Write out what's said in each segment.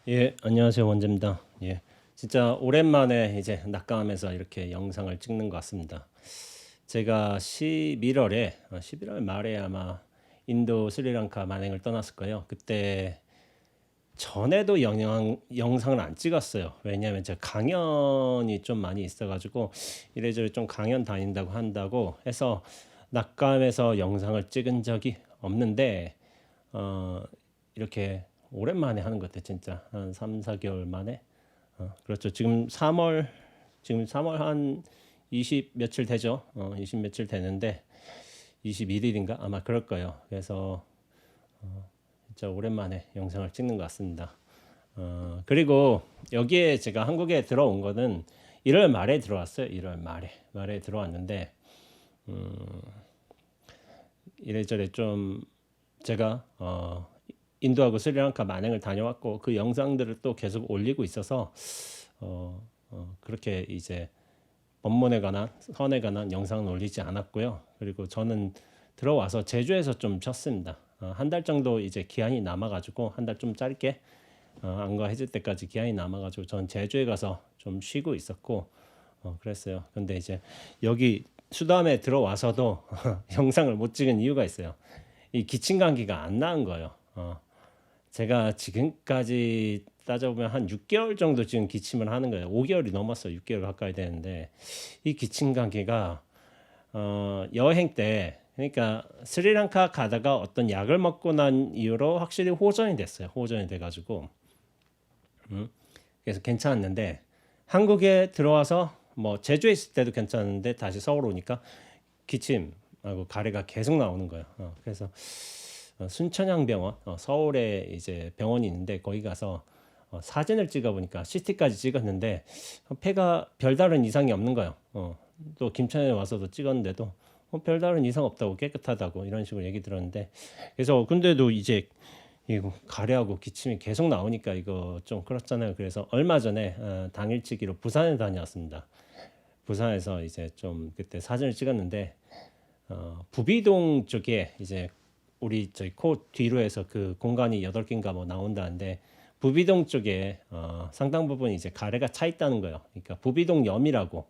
예, 안녕하세요. 원재입니다. 예, 진짜 오랜만에 이제 낙강하면서 이렇게 영상을 찍는 것 같습니다. 제가 11월에, 11월 말에 아마 인도 스리랑카 만행을 떠났을 거예요. 그때 전에도 영상을 안 찍었어요. 왜냐하면 제가 강연이 좀 많이 있어가지고 이래저래 좀 강연 다닌다고 한다고 해서 낙감에서 영상을 찍은 적이 없는데 어, 이렇게 오랜만에 하는 것 같아요. 진짜 한 3, 4개월 만에. 그렇죠. 지금 3월 한 20 며칠 되죠. 20 며칠 되는데 21일인가 아마 그럴 거예요. 그래서 진짜 오랜만에 영상을 찍는 것 같습니다. 그리고 여기에 제가 한국에 들어온 거는 1월 말에 들어왔어요. 1월 말에 들어왔는데 이래저래 좀 제가 인도하고 스리랑카 만행을 다녀왔고 그 영상들을 또 계속 올리고 있어서 그렇게 이제 법문에 관한 선에 관한 영상은 올리지 않았고요. 그리고 저는 들어와서 제주에서 좀 쉬었습니다. 한 달 정도 이제 기한이 남아가지고 한 달 좀 짧게 안과해질 때까지 기한이 남아가지고 전 제주에 가서 좀 쉬고 있었고 그랬어요. 근데 이제 여기 수담에 들어와서도 영상을 못 찍은 이유가 있어요. 이 기침 감기가 안 나은 거예요. 제가 지금까지 따져보면 한 6개월 정도 지금 기침을 하는 거예요. 5개월이 넘었어요. 6개월 가까이 되는데 이 기침 감기가 여행 때 그러니까 스리랑카 가다가 어떤 약을 먹고 난 이후로 확실히 호전이 됐어요. 호전이 돼가지고 그래서 괜찮았는데 한국에 들어와서 뭐 제주에 있을 때도 괜찮았는데 다시 서울 오니까 기침하고 가래가 계속 나오는 거예요. 그래서 순천향병원 서울에 이제 병원이 있는데 거기 가서 사진을 찍어 보니까 CT까지 찍었는데 폐가 별다른 이상이 없는 거예요. 또 김천에 와서도 찍었는데도 별다른 이상 없다고 깨끗하다고 이런 식으로 얘기 들었는데 그래서 근데도 이제 이거 가래하고 기침이 계속 나오니까 이거 좀 그렇잖아요. 그래서 얼마 전에 당일치기로 부산에 다녀왔습니다. 부산에서 이제 좀 그때 사진을 찍었는데 부비동 쪽에 이제 우리 저희 코 뒤로 해서 그 공간이 8개인가 뭐 나온다는데 부비동 쪽에 상당 부분 이제 가래가 차 있다는 거예요. 그러니까 부비동염이라고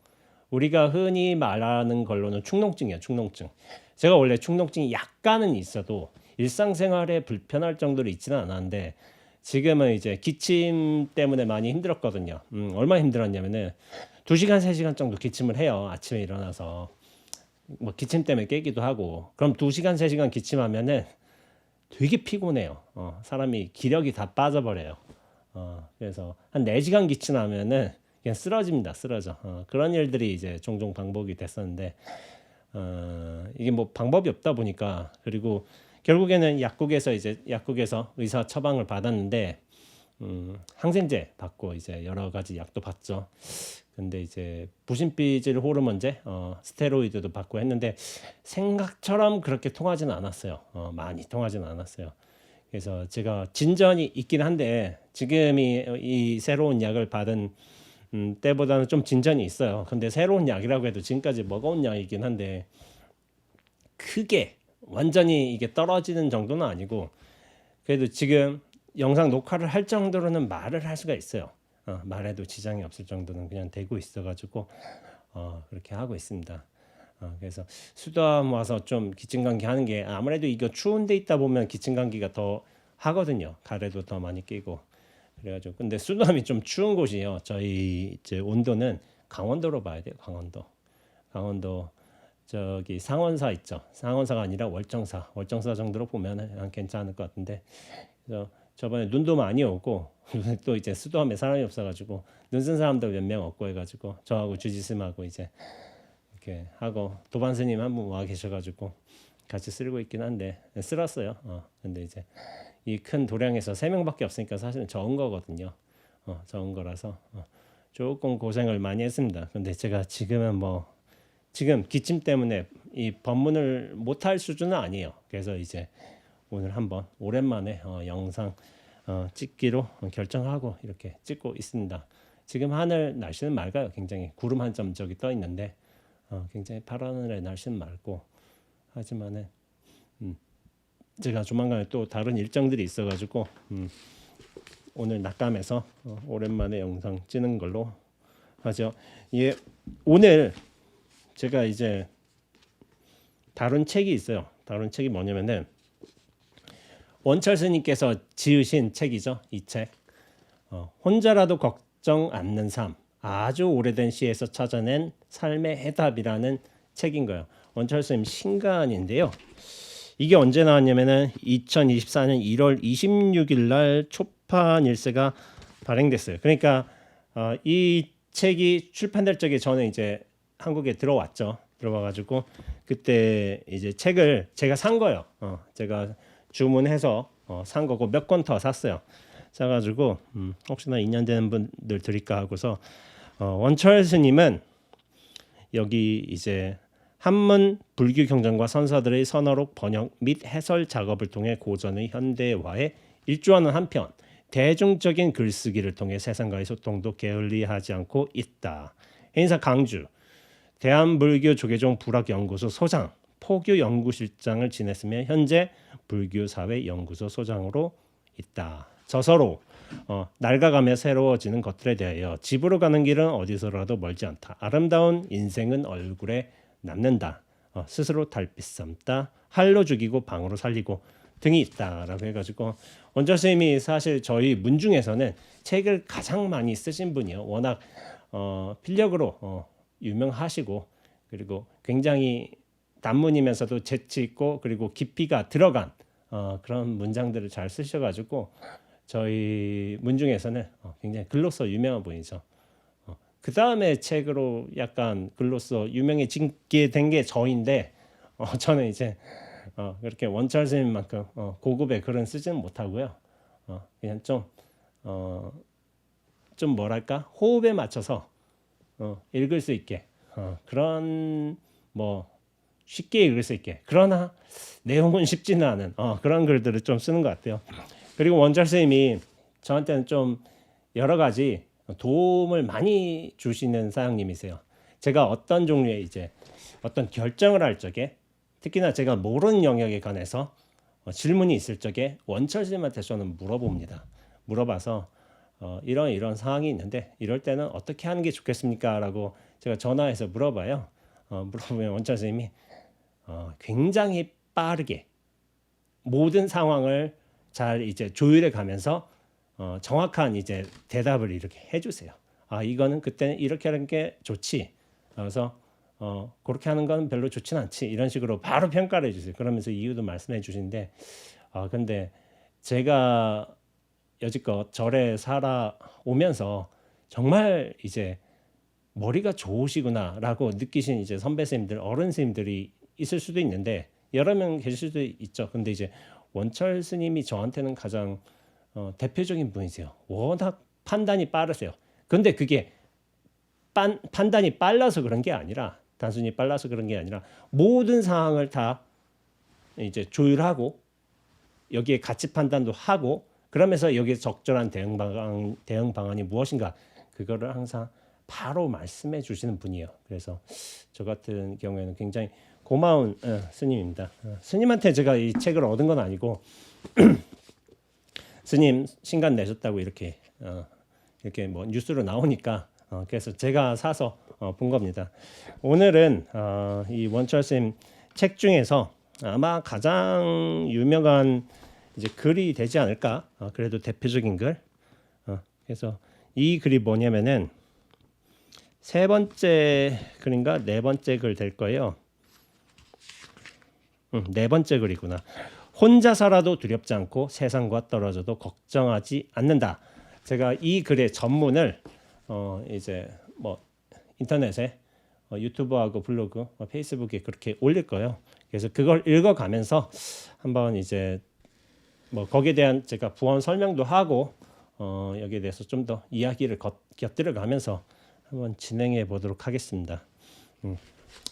우리가 흔히 말하는 걸로는 축농증이에요. 축농증. 제가 원래 축농증이 약간은 있어도 일상생활에 불편할 정도로 있지는 않았는데 지금은 이제 기침 때문에 많이 힘들었거든요. 얼마나 힘들었냐면은 2시간, 3시간 정도 기침을 해요. 아침에 일어나서. 뭐 기침 때문에 깨기도 하고. 그럼 2시간, 3시간 기침하면은 되게 피곤해요. 사람이 기력이 다 빠져버려요. 그래서 한 4시간 기침하면은 그냥 쓰러집니다. 쓰러져. 그런 일들이 이제 종종 반복이 됐었는데 이게 뭐 방법이 없다 보니까 그리고 결국에는 약국에서 의사 처방을 받았는데 항생제 받고 이제 여러 가지 약도 받죠. 근데 이제 부신비질 호르몬제, 스테로이드도 받고 했는데 생각처럼 그렇게 통하지는 않았어요. 많이 통하지는 않았어요. 그래서 제가 진전이 있긴 한데 지금이 이 새로운 약을 받은 때보다는 좀 진전이 있어요. 근데 새로운 약이라고 해도 지금까지 먹어온 약이긴 한데 크게 완전히 이게 떨어지는 정도는 아니고 그래도 지금 영상 녹화를 할 정도로는 말을 할 수가 있어요. 말해도 지장이 없을 정도는 그냥 되고 있어가지고 그렇게 하고 있습니다. 그래서 수도암 와서 좀 기침 감기 하는 게 아무래도 이거 추운 데 있다 보면 기침 감기가 더 하거든요. 가래도 더 많이 끼고 그래가지고 근데 수도암이 좀 추운 곳이에요. 저희 이제 온도는 강원도로 봐야 돼요. 강원도 저기 상원사 있죠. 상원사가 아니라 월정사 정도로 보면 괜찮을 것 같은데 그래서 저번에 눈도 많이 오고 또 이제 수도함에 사람이 없어가지고 눈 쓴 사람도 몇 명 없고 해가지고 저하고 주지스하고 이제 이렇게 하고 도반 스님 한 분 와 계셔가지고 같이 쓸고 있긴 한데 쓸었어요. 근데 이제 이 큰 도량에서 3명밖에 없으니까 사실은 적은 거거든요. 적은 거라서 조금 고생을 많이 했습니다. 근데 제가 지금은 뭐 지금 기침 때문에 이 법문을 못할 수준은 아니에요. 그래서 이제 오늘 한번 오랜만에 영상 찍기로 결정하고 이렇게 찍고 있습니다. 지금 하늘 날씨는 맑아요. 굉장히 구름 한 점 저기 떠 있는데 굉장히 파란 하늘의 날씨는 맑고 하지만은 제가 조만간에 또 다른 일정들이 있어가지고 오늘 낮잠에서 오랜만에 영상 찍는 걸로 하죠. 예, 오늘 제가 이제 다룬 책이 있어요. 다룬 책이 뭐냐면은 원철스님께서 지으신 책이죠. 이 책. 혼자라도 걱정 않는 삶. 아주 오래된 시에서 찾아낸 삶의 해답이라는 책인 거예요. 원철스님 신간인데요. 이게 언제 나왔냐면은 2024년 1월 26일 날 초판 일세가 발행됐어요. 그러니까 이 책이 출판될 적에 저는 이제 한국에 들어왔죠. 들어와가지고 그때 이제 책을 제가 산 거예요. 제가 주문해서 산 거고 몇 권 더 샀어요. 사가지고 혹시나 인연 되는 분들 드릴까 하고서 원철스님은 여기 이제 한문 불교 경전과 선사들의 선어록 번역 및 해설 작업을 통해 고전의 현대화에 일조하는 한편 대중적인 글쓰기를 통해 세상과의 소통도 게을리하지 않고 있다. 행사 강주 대한불교 조계종 불학연구소 소장, 포교연구실장을 지냈으며 현재 불교사회연구소 소장으로 있다. 저서로 낡아가며 새로워지는 것들에 대하여 집으로 가는 길은 어디서라도 멀지 않다. 아름다운 인생은 얼굴에 남는다. 스스로 달빛 삼다. 할로 죽이고 방으로 살리고 등이 있다라고 해가지고 원철스님이 사실 저희 문중에서는 책을 가장 많이 쓰신 분이요. 워낙 필력으로 유명하시고 그리고 굉장히 단문이면서도 재치 있고 그리고 깊이가 들어간 그런 문장들을 잘 쓰셔가지고 저희 문중에서는 굉장히 글로써 유명한 분이죠. 그 다음에 책으로 약간 글로써 유명해지게 된 게 저인데 저는 이제 그렇게 원철스님만큼 고급의 글은 쓰지는 못하고요. 그냥 좀 뭐랄까 호흡에 맞춰서 읽을 수 있게 그런 뭐 쉽게 읽을 수 있게 그러나 내용은 쉽지는 않은 그런 글들을 좀 쓰는 것 같아요. 그리고 원철스님이 저한테는 좀 여러 가지 도움을 많이 주시는 사장님이세요. 제가 어떤 종류의 이제 어떤 결정을 할 적에 특히나 제가 모르는 영역에 관해서 질문이 있을 적에 원철스님한테 저는 물어봅니다. 물어봐서 이런 상황이 있는데 이럴 때는 어떻게 하는 게 좋겠습니까? 라고 제가 전화해서 물어봐요. 물어보면 원철스님이 굉장히 빠르게 모든 상황을 잘 이제 조율해 가면서 정확한 이제 대답을 이렇게 해주세요. 이거는 그때는 이렇게 하는 게 좋지. 그래서 그렇게 하는 건 별로 좋진 않지. 이런 식으로 바로 평가를 해주세요. 그러면서 이유도 말씀해 주시는데 근데 제가 여지껏 절에 살아오면서 정말 이제 머리가 좋으시구나라고 느끼신 이제 선배 선생님들, 어른 선생님들이 있을 수도 있는데 여러 명 계실 수도 있죠. 근데 이제 원철 스님이 저한테는 가장 대표적인 분이세요. 워낙 판단이 빠르세요. 근데 그게 판단이 빨라서 그런 게 아니라 단순히 빨라서 그런 게 아니라 모든 상황을 다 이제 조율하고 여기에 가치 판단도 하고 그러면서 여기에 적절한 대응 방안이 무엇인가 그거를 항상 바로 말씀해 주시는 분이에요. 그래서 저 같은 경우에는 굉장히 고마운 스님입니다. 스님한테 제가 이 책을 얻은 건 아니고 스님 신간 내셨다고 이렇게 뭐 뉴스로 나오니까 그래서 제가 사서 본 겁니다. 오늘은 이 원철 스님 책 중에서 아마 가장 유명한 이제 글이 되지 않을까. 그래도 대표적인 글. 그래서 이 글이 뭐냐면은 세 번째 글인가 네 번째 글 될 거예요. 네 번째 글이구나. 혼자 살아도 두렵지 않고 세상과 떨어져도 걱정하지 않는다. 제가 이 글의 전문을 이제 뭐 인터넷에 유튜브하고 블로그, 페이스북에 그렇게 올릴 거예요. 그래서 그걸 읽어가면서 한번 이제 뭐 거기에 대한 제가 부언 설명도 하고 여기에 대해서 좀 더 이야기를 곁들여가면서 한번 진행해 보도록 하겠습니다.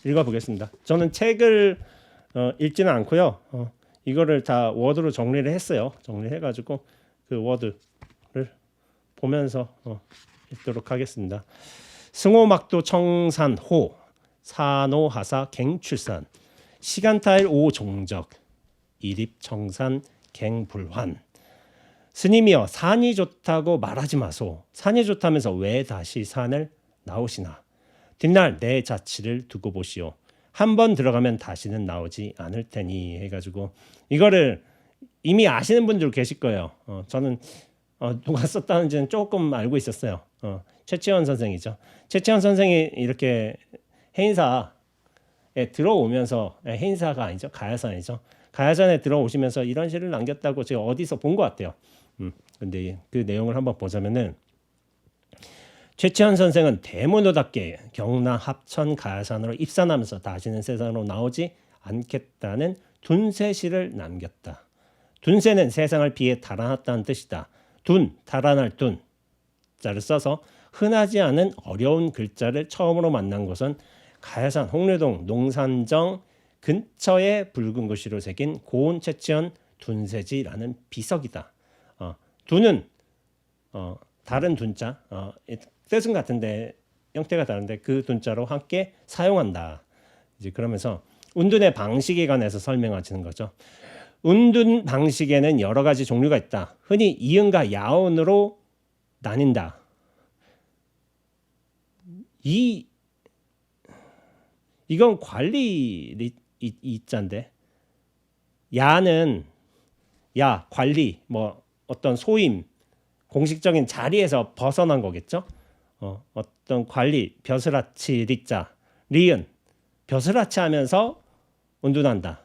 읽어보겠습니다. 저는 책을 읽지는 않고요. 이거를 다 워드로 정리를 했어요. 정리해가지고 그 워드를 보면서 읽도록 하겠습니다. 승호막도 청산호 산호하사 갱출산 시간타일 오종적 이립청산 갱불환 스님이여 산이 좋다고 말하지 마소. 산이 좋다면서 왜 다시 산을 나오시나. 뒷날 내 자취를 두고 보시오. 한 번 들어가면 다시는 나오지 않을 테니 해가지고 이거를 이미 아시는 분들 계실 거예요. 저는 누가 썼다는지는 조금 알고 있었어요. 최치원 선생이죠. 최치원 선생이 이렇게 해인사에 들어오면서 해인사가 아니죠. 가야산이죠. 가야산에 들어오시면서 이런 시를 남겼다고 제가 어디서 본 것 같아요. 근데 그 내용을 한번 보자면은 최치원 선생은 대문호답게 경남 합천 가야산으로 입산하면서 다시는 세상으로 나오지 않겠다는 둔세시를 남겼다. 둔세는 세상을 피해 달아났다는 뜻이다. 달아날 자를 써서 흔하지 않은 어려운 글자를 처음으로 만난 곳은 가야산 홍례동 농산정 근처의 붉은 글씨로 새긴 고운 최치원 둔세지라는 비석이다. 둔은 다른 둔자, 뜻은 같은데 형태가 다른데 그 둔자로 함께 사용한다. 이제 그러면서 운둔의 방식에 관해서 설명하시는 거죠. 운둔 방식에는 여러 가지 종류가 있다. 흔히 이응과 야운으로 나뉜다. 이건 관리 이자인데 야는 관리 뭐 어떤 소임 공식적인 자리에서 벗어난 거겠죠. 어떤 관리 벼슬아치 리자 리은 벼슬아치 하면서 운둔한다.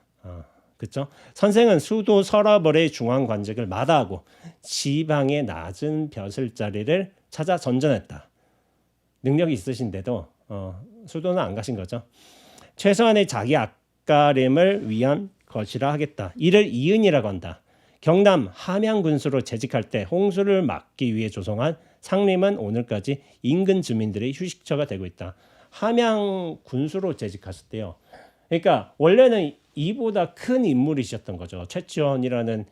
그렇죠? 선생은 수도 서라벌의 중앙 관직을 마다하고 지방의 낮은 벼슬 자리를 찾아 전전했다. 능력이 있으신데도 수도는 안 가신 거죠. 최소한의 자기 앞가림을 위한 것이라 하겠다. 이를 이은이라고 한다. 경남 함양군수로 재직할 때 홍수를 막기 위해 조성한 상림은 오늘까지 인근 주민들의 휴식처가 되고 있다. 함양군수로 재직하셨대요. 그러니까 원래는 이보다 큰 인물이셨던 거죠. 최치원이라는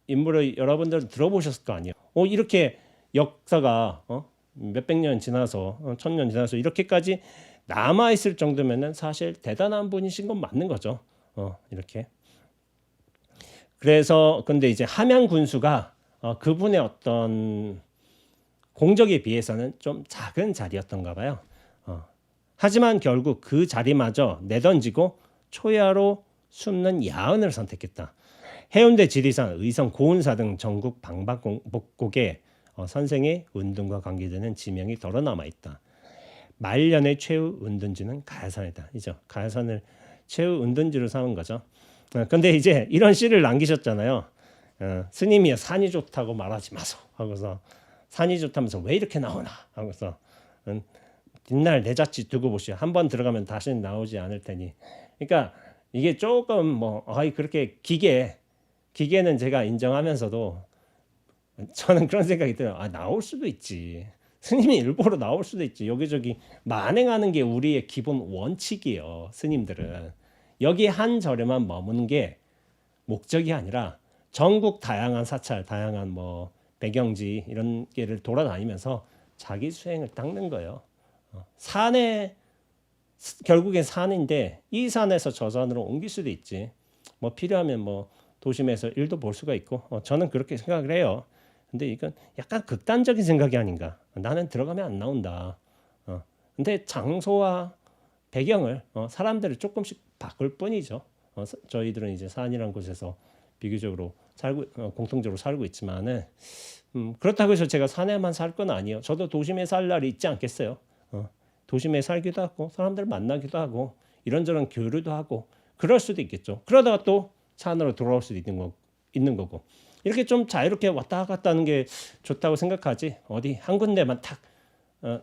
인물을 여러분들 들어보셨을 거 아니에요. 이렇게 역사가 몇백 년 지나서 1000년 지나서 이렇게까지 남아 있을 정도면은 사실 대단한 분이신 건 맞는 거죠. 이렇게. 그래서 근데 이제 함양 군수가 그분의 어떤 공적에 비해서는 좀 작은 자리였던가 봐요. 하지만 결국 그 자리마저 내던지고 초야로 숨는 야은을 선택했다. 해운대 지리산, 의성, 고운사 등 전국 방방곡곡에 선생의 운둔과 관계되는 지명이 덜어 남아 있다. 말년의 최후 운둔지는 가야산이다. 이죠. 가야산을 최후 운둔지로 삼은 거죠. 근데 이제 이런 시를 남기셨잖아요. 스님이 산이 좋다고 말하지 마소 하고서 산이 좋다면서 왜 이렇게 나오나 하고서 뒷날 내 자취 두고 보시오. 한번 들어가면 다시는 나오지 않을 테니. 그러니까 이게 조금 그렇게 기계는 제가 인정하면서도 저는 그런 생각이 들어요. 나올 수도 있지. 스님이 일부러 나올 수도 있지. 여기저기 만행하는 게 우리의 기본 원칙이에요. 스님들은. 여기 한 절에만 머무는 게 목적이 아니라 전국 다양한 사찰, 다양한 뭐 배경지 이런 게를 돌아다니면서 자기 수행을 닦는 거예요. 산에 결국엔 산인데 이 산에서 저 산으로 옮길 수도 있지. 뭐 필요하면 뭐 도심에서 일도 볼 수가 있고 저는 그렇게 생각을 해요. 근데 이건 약간 극단적인 생각이 아닌가. 나는 들어가면 안 나온다. 근데 장소와 배경을 사람들을 조금씩 바꿀 뿐이죠. 저희들은 이제 산이라는 곳에서 비교적으로 공통적으로 살고 있지만은 그렇다고 해서 제가 산에만 살 건 아니에요. 저도 도심에 살 날이 있지 않겠어요. 도심에 살기도 하고 사람들 만나기도 하고 이런저런 교류도 하고 그럴 수도 있겠죠. 그러다가 또 산으로 돌아올 수도 있는 거고 이렇게 좀 자유롭게 왔다 갔다 하는 게 좋다고 생각하지 어디 한 군데만 탁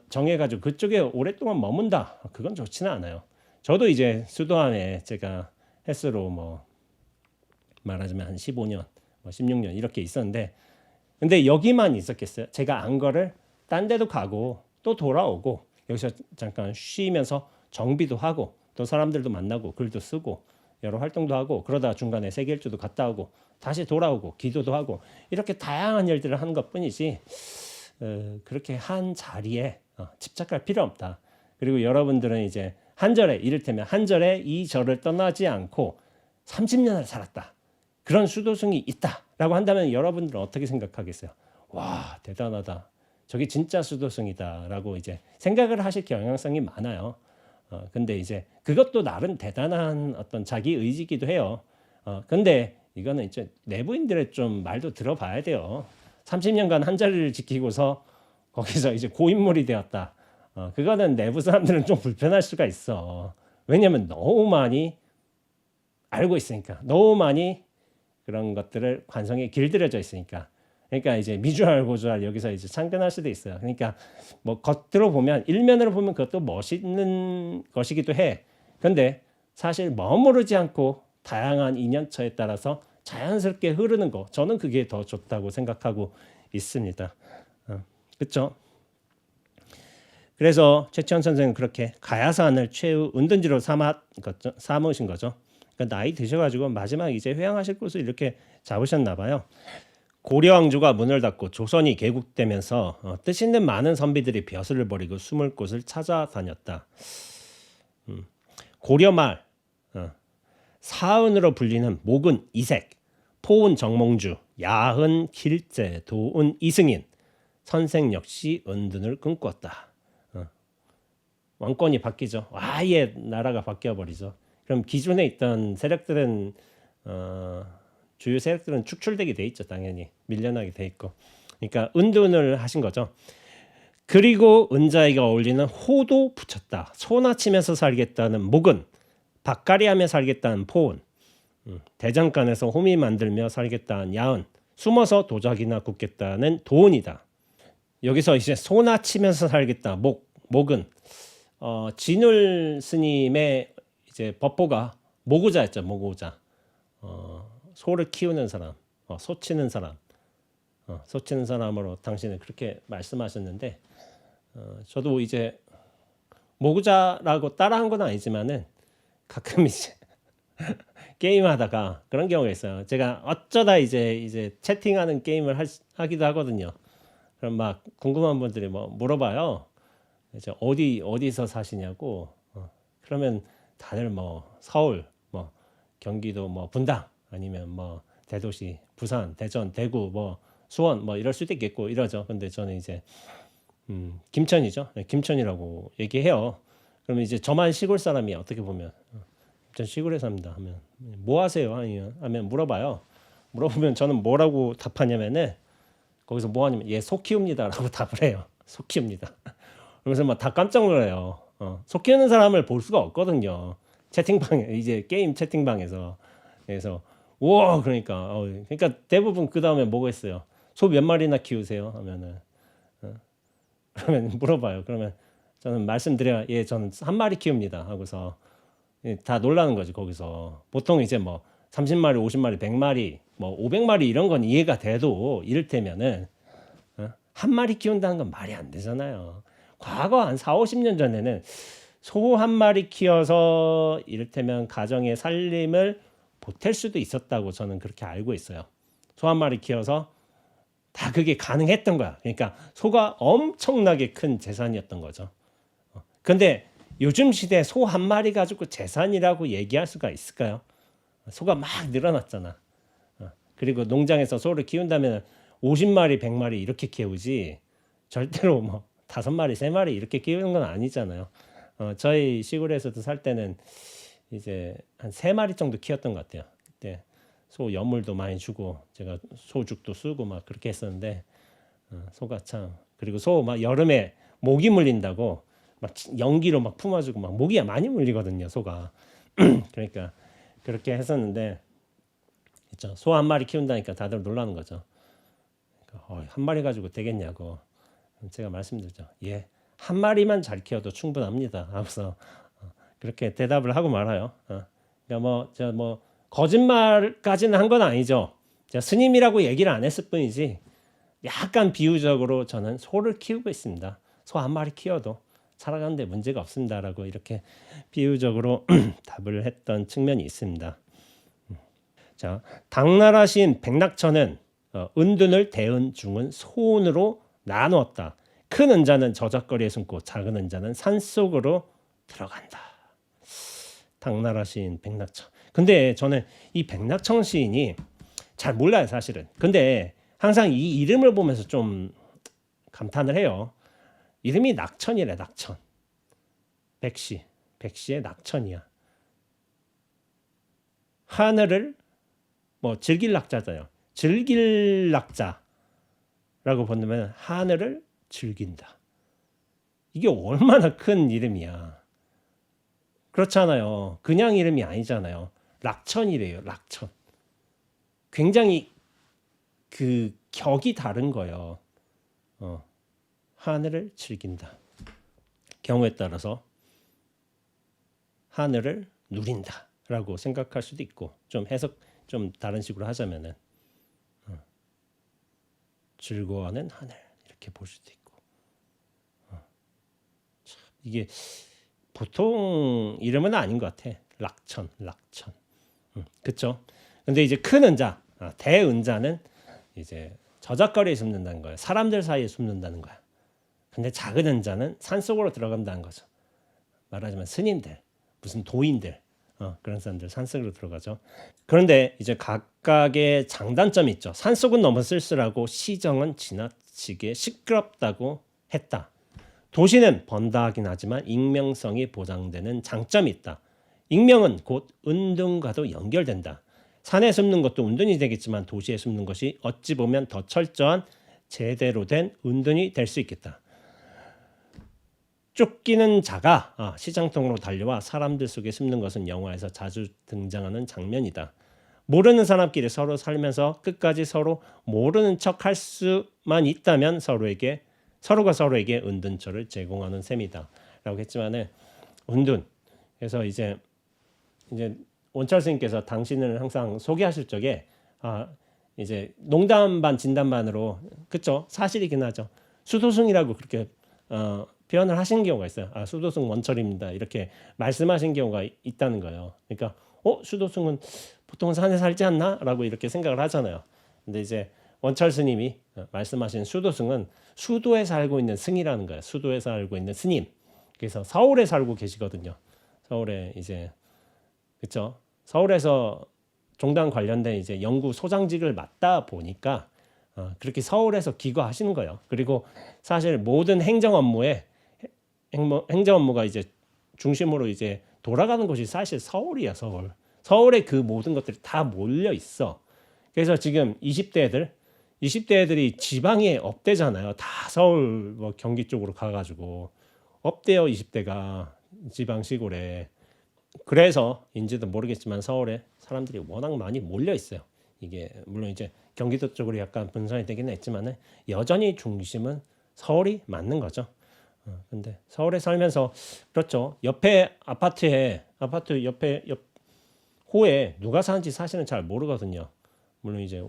정해가지고 그쪽에 오랫동안 머문다 그건 좋지는 않아요. 저도 이제 수도원에 제가 횟수로 뭐 말하자면 한 15년, 16년 이렇게 있었는데 근데 여기만 있었겠어요? 제가 안 거를 딴 데도 가고 또 돌아오고 여기서 잠깐 쉬면서 정비도 하고 또 사람들도 만나고 글도 쓰고 여러 활동도 하고 그러다 중간에 세계일주도 갔다 오고 다시 돌아오고 기도도 하고 이렇게 다양한 일들을 하는 것뿐이지 그렇게 한 자리에 집착할 필요 없다. 그리고 여러분들은 이제 한 절에 이를테면 한 절에 이 절을 떠나지 않고 30년을 살았다. 그런 수도승이 있다. 라고 한다면 여러분들은 어떻게 생각하겠어요? 와, 대단하다. 저게 진짜 수도승이다 라고 이제 생각을 하실 경향성이 많아요. 근데 이제 그것도 나름 대단한 어떤 자기 의지기도 해요. 근데 이거는 이제 내부인들의 좀 말도 들어봐야 돼요. 30년간 한 자리를 지키고서 거기서 이제 고인물이 되었다. 그거는 내부 사람들은 좀 불편할 수가 있어. 왜냐면 너무 많이 알고 있으니까. 너무 많이 그런 것들을 관성에 길들여져 있으니까. 그러니까 이제 미주알 고주알 여기서 이제 참견할 수도 있어요. 그러니까 뭐 겉으로 보면 일면으로 보면 그것도 멋있는 것이기도 해. 근데 사실 머무르지 않고 다양한 인연처에 따라서 자연스럽게 흐르는 거 저는 그게 더 좋다고 생각하고 있습니다. 그렇죠? 그래서 최치원 선생은 그렇게 가야산을 최후 은둔지로 삼으신 거죠. 그러니까 나이 드셔가지고 마지막 이제 회양하실 곳을 이렇게 잡으셨나 봐요. 고려 왕조가 문을 닫고 조선이 개국되면서 뜻 있는 많은 선비들이 벼슬을 버리고 숨을 곳을 찾아다녔다. 고려 말 사은으로 불리는 목은 이색, 포은 정몽주, 야흔 길제, 도은 이승인, 선생 역시 은둔을 꿈꿨다. 왕권이 바뀌죠. 아예 나라가 바뀌어 버리죠. 그럼 기존에 있던 세력들은 주요 세력들은 축출되게 돼 있죠. 당연히 밀려나게 돼 있고. 그러니까 은둔을 하신 거죠. 그리고 은자이가 어울리는 호도 붙였다. 소나 치면서 살겠다는 목은, 밭갈이하며 살겠다는 포은, 대장간에서 호미 만들며 살겠다는 야은, 숨어서 도자기나 굽겠다는 도은이다. 여기서 이제 소나 치면서 살겠다. 목은 진울 스님의 이제 법보가 모구자였죠. 모구자. 소를 키우는 사람, 소 치는 사람, 소 치는 사람으로 당신은 그렇게 말씀하셨는데, 저도 이제 모구자라고 따라한 건 아니지만은 가끔 이제 게임하다가 그런 경우가 있어요. 제가 어쩌다 이제 채팅하는 게임을 하기도 하거든요. 그럼 막 궁금한 분들이 뭐 물어봐요. 이제 어디서 사시냐고. 그러면 다들 뭐 서울, 뭐 경기도, 뭐 분당, 아니면 뭐 대도시, 부산, 대전, 대구, 뭐 수원, 뭐 이럴 수도 있겠고 이러죠. 근데 저는 이제 김천이죠. 김천이라고 얘기해요. 그러면 이제 저만 시골 사람이 어떻게 보면 전 시골에 삽니다 하면 뭐 하세요? 하면 물어봐요. 물어보면 저는 뭐라고 답하냐면은 거기서 뭐 하냐면 소 키웁니다라고 답을 해요. 소 키웁니다. 그래서 막 다 깜짝 놀라요. 소 키우는 사람을 볼 수가 없거든요. 채팅방에 이제 게임 채팅방에서. 그래서 우와 그러니까 대부분 그 다음에 뭐가 있어요? 소 몇 마리나 키우세요? 하면은 그러면 물어봐요. 그러면 저는 말씀드려야 저는 한 마리 키웁니다 하고서 다 놀라는 거지. 거기서 보통 이제 뭐 30마리, 50마리, 100마리, 뭐 500마리 이런 건 이해가 돼도 이를테면은 한 마리 키운다는 건 말이 안 되잖아요. 과거 한 4, 50년 전에는 소 한 마리 키워서 이를테면 가정의 살림을 보탤 수도 있었다고 저는 그렇게 알고 있어요. 소 한 마리 키워서 다 그게 가능했던 거야. 그러니까 소가 엄청나게 큰 재산이었던 거죠. 근데 요즘 시대에 소 한 마리 가지고 재산이라고 얘기할 수가 있을까요? 소가 막 늘어났잖아. 그리고 농장에서 소를 키운다면 50마리, 100마리 이렇게 키우지 절대로 뭐 5마리, 3마리 이렇게 키우는 건 아니잖아요. 저희 시골에서도 살 때는 이제 한 3마리 정도 키웠던 것 같아요. 그때 소 여물도 많이 주고 제가 소죽도 쓰고 막 그렇게 했었는데 소가 참 그리고 소 막 여름에 모기 물린다고 막 연기로 막 품어주고 막 모기가 많이 물리거든요 소가. 그러니까 그렇게 했었는데 소 한 마리 키운다니까 다들 놀라는 거죠. 그러니까, 한 마리 가지고 되겠냐고 제가 말씀드렸죠. 한 마리만 잘 키워도 충분합니다 하고서 그렇게 대답을 하고 말아요. 그러니까 제가 거짓말까지는 한 건 아니죠. 제가 스님이라고 얘기를 안 했을 뿐이지 약간 비유적으로 저는 소를 키우고 있습니다. 소 한 마리 키워도 살아가는데 문제가 없습니다라고 이렇게 비유적으로 답을 했던 측면이 있습니다. 자, 당나라 시인 백낙천은 은둔을 대은 중은 소운으로 나누었다. 큰 은자는 저작거리에 숨고 작은 은자는 산속으로 들어간다. 당나라 시인 백낙천. 근데 저는 이 백낙천 시인이 잘 몰라요 사실은. 근데 항상 이 이름을 보면서 좀 감탄을 해요. 이름이 낙천이래. 낙천. 백시의 낙천이야. 하늘을 뭐 즐길 낙자잖아요. 즐길 낙자라고 본다면 하늘을 즐긴다. 이게 얼마나 큰 이름이야. 그렇잖아요. 그냥 이름이 아니잖아요. 낙천이래요. 낙천. 굉장히 그 격이 다른 거예요. 하늘을 즐긴다. 경우에 따라서 하늘을 누린다라고 생각할 수도 있고, 좀 해석 좀 다른 식으로 하자면은 즐거워하는 하늘 이렇게 볼 수도 있고. 이게 보통 이름은 아닌 것 같아. 낙천. 그쵸? 근데 이제 큰 은자, 대은자는 이제 저작거리에 숨는다는 거예요. 사람들 사이에 숨는다는 거야. 근데 작은 은자는 산속으로 들어간다는 거죠. 말하자면 스님들, 무슨 도인들, 그런 사람들 산속으로 들어가죠. 그런데 이제 각각의 장단점이 있죠. 산속은 너무 쓸쓸하고 시정은 지나치게 시끄럽다고 했다. 도시는 번다하긴 하지만 익명성이 보장되는 장점이 있다. 익명은 곧 은둔과도 연결된다. 산에 숨는 것도 은둔이 되겠지만 도시에 숨는 것이 어찌 보면 더 철저한 제대로 된 은둔이 될 수 있겠다. 쫓기는 자가 시장통으로 달려와 사람들 속에 숨는 것은 영화에서 자주 등장하는 장면이다. 모르는 사람끼리 서로 살면서 끝까지 서로 모르는 척할 수만 있다면 서로가 서로에게 은둔처를 제공하는 셈이다. 라고 했지만은 은둔. 그래서 이제 원철 스님께서 당신을 항상 소개하실 적에 이제 농담 반 진담 반으로 그쵸? 사실이긴 하죠. 수도승이라고 그렇게 표현을 하신 경우가 있어요. 수도승 원철입니다. 이렇게 말씀하신 경우가 있다는 거예요. 그러니까 수도승은 보통 산에 살지 않나? 라고 이렇게 생각을 하잖아요. 근데 이제 원철 스님이 말씀하신 수도승은 수도에 살고 있는 승이라는 거예요. 수도에 살고 있는 스님. 그래서 서울에 살고 계시거든요. 서울에 이제 그렇죠. 서울에서 종단 관련된 이제 연구 소장직을 맡다 보니까 그렇게 서울에서 기거하시는 거예요. 그리고 사실 모든 행정 업무가 이제 중심으로 이제 돌아가는 곳이 사실 서울이야. 서울에 그 모든 것들이 다 몰려 있어. 그래서 지금 20대 애들이 지방에 없대잖아요. 다 서울 뭐 경기 쪽으로 가가지고 없대요. 20대가 지방 시골에. 그래서인지도 모르겠지만 서울에 사람들이 워낙 많이 몰려 있어요. 이게 물론 이제 경기도 쪽으로 약간 분산이 되긴 했지만은 여전히 중심은 서울이 맞는 거죠. 근데 서울에 살면서 그렇죠. 옆에 아파트 옆에 호에 누가 사는지 사실은 잘 모르거든요. 물론 이제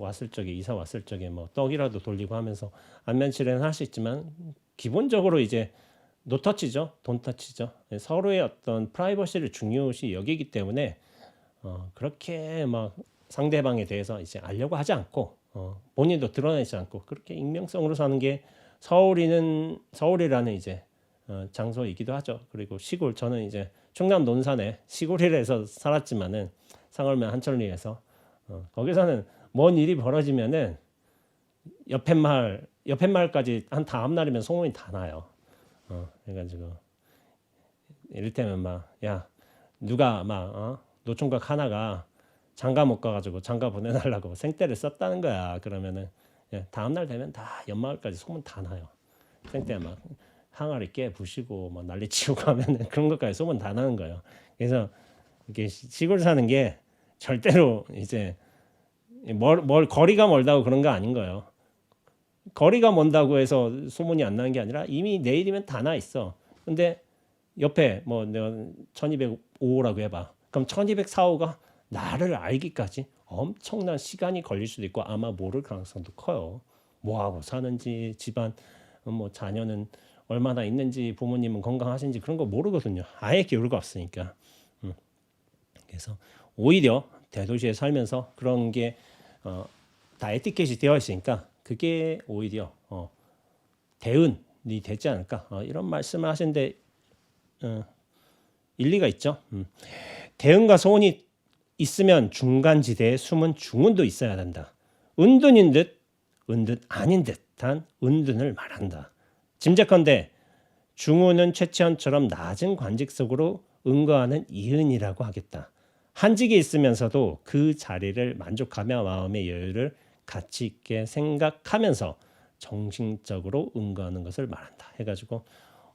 이사 왔을 적에 뭐 떡이라도 돌리고 하면서 안면치레는 할 수 있지만 기본적으로 이제 노터치죠, 돈터치죠. 서로의 어떤 프라이버시를 중요시 여기기 때문에 그렇게 막 상대방에 대해서 이제 알려고 하지 않고 본인도 드러내지 않고 그렇게 익명성으로 사는 게 서울이라는 이제 장소이기도 하죠. 그리고 시골 저는 이제 충남 논산에 시골이라서 살았지만은 상월면 한천리에서 거기서는 뭔 일이 벌어지면은 옆에 마을까지 한 다음 날이면 소문이 다 나요. 그래가지고 이를테면 누가 노총각 하나가 장가 못 가가지고 장가 보내달라고 생떼를 썼다는 거야. 그러면은 다음 날 되면 다 옆마을까지 소문 다 나요. 생떼 막 항아리 깨 부시고 뭐 난리치고 하면은 그런 것까지 소문 다 나는 거예요. 그래서 이게 시골 사는 게 절대로 이제 거리가 멀다고 그런 거 아닌 거예요. 거리가 먼다고 해서 소문이 안 나는 게 아니라 이미 내일이면 다 나 있어. 근데 옆에 뭐 내가 1205호라고 해봐. 그럼 1204호가 나를 알기까지 엄청난 시간이 걸릴 수도 있고 아마 모를 가능성도 커요. 뭐하고 사는지 집안 뭐 자녀는 얼마나 있는지 부모님은 건강하신지 그런 거 모르거든요. 아예 기울가 없으니까. 그래서 오히려 대도시에 살면서 그런 게 다 에티켓이 되어 있으니까 그게 오히려 대은이 되지 않을까 이런 말씀을 하시는데 일리가 있죠. 대은과 소은이 있으면 중간지대에 숨은 중은도 있어야 된다. 은둔인 듯 은둔 아닌 듯한 은둔을 말한다. 짐작컨대 중우는 최치원처럼 낮은 관직 속으로 응거하는 이은이라고 하겠다. 한직에 있으면서도 그 자리를 만족하며 마음의 여유를 가치 있게 생각하면서 정신적으로 응거하는 것을 말한다. 해가지고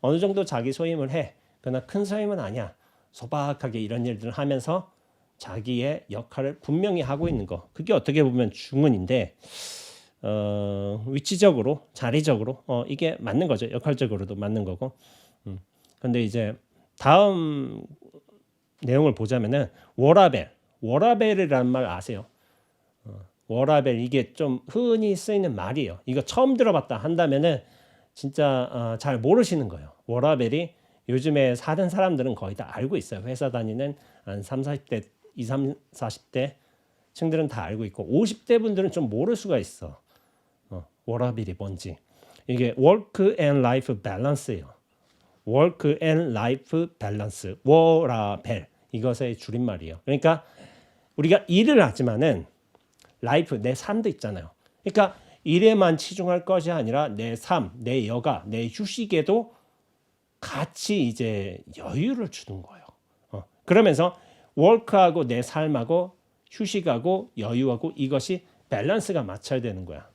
어느 정도 자기 소임을 해. 그러나 큰 소임은 아니야. 소박하게 이런 일들을 하면서 자기의 역할을 분명히 하고 있는 거. 그게 어떻게 보면 중은인데 위치적으로 자리적으로 이게 맞는 거죠. 역할적으로도 맞는 거고. 근데 이제 다음 내용을 보자면은 워라벨이라는 말 아세요? 워라벨 이게 좀 흔히 쓰이는 말이에요. 이거 처음 들어봤다 한다면은 진짜 잘 모르시는 거예요. 워라벨이 요즘에 사는 사람들은 거의 다 알고 있어요. 회사 다니는 한 3, 40대, 2, 3, 40대 층들은 다 알고 있고 50대 분들은 좀 모를 수가 있어. 워라벨이 뭔지. 이게 work and life balance예요. work and life balance. 워라벨. 이것의 줄임말이에요. 그러니까 우리가 일을 하지만은 라이프 내 삶도 있잖아요. 그러니까 일에만 치중할 것이 아니라 내 삶, 내 여가, 내 휴식에도 같이 이제 여유를 주는 거예요. 그러면서 워크하고 내 삶하고 휴식하고 여유하고 이것이 밸런스가 맞춰야 되는 거야.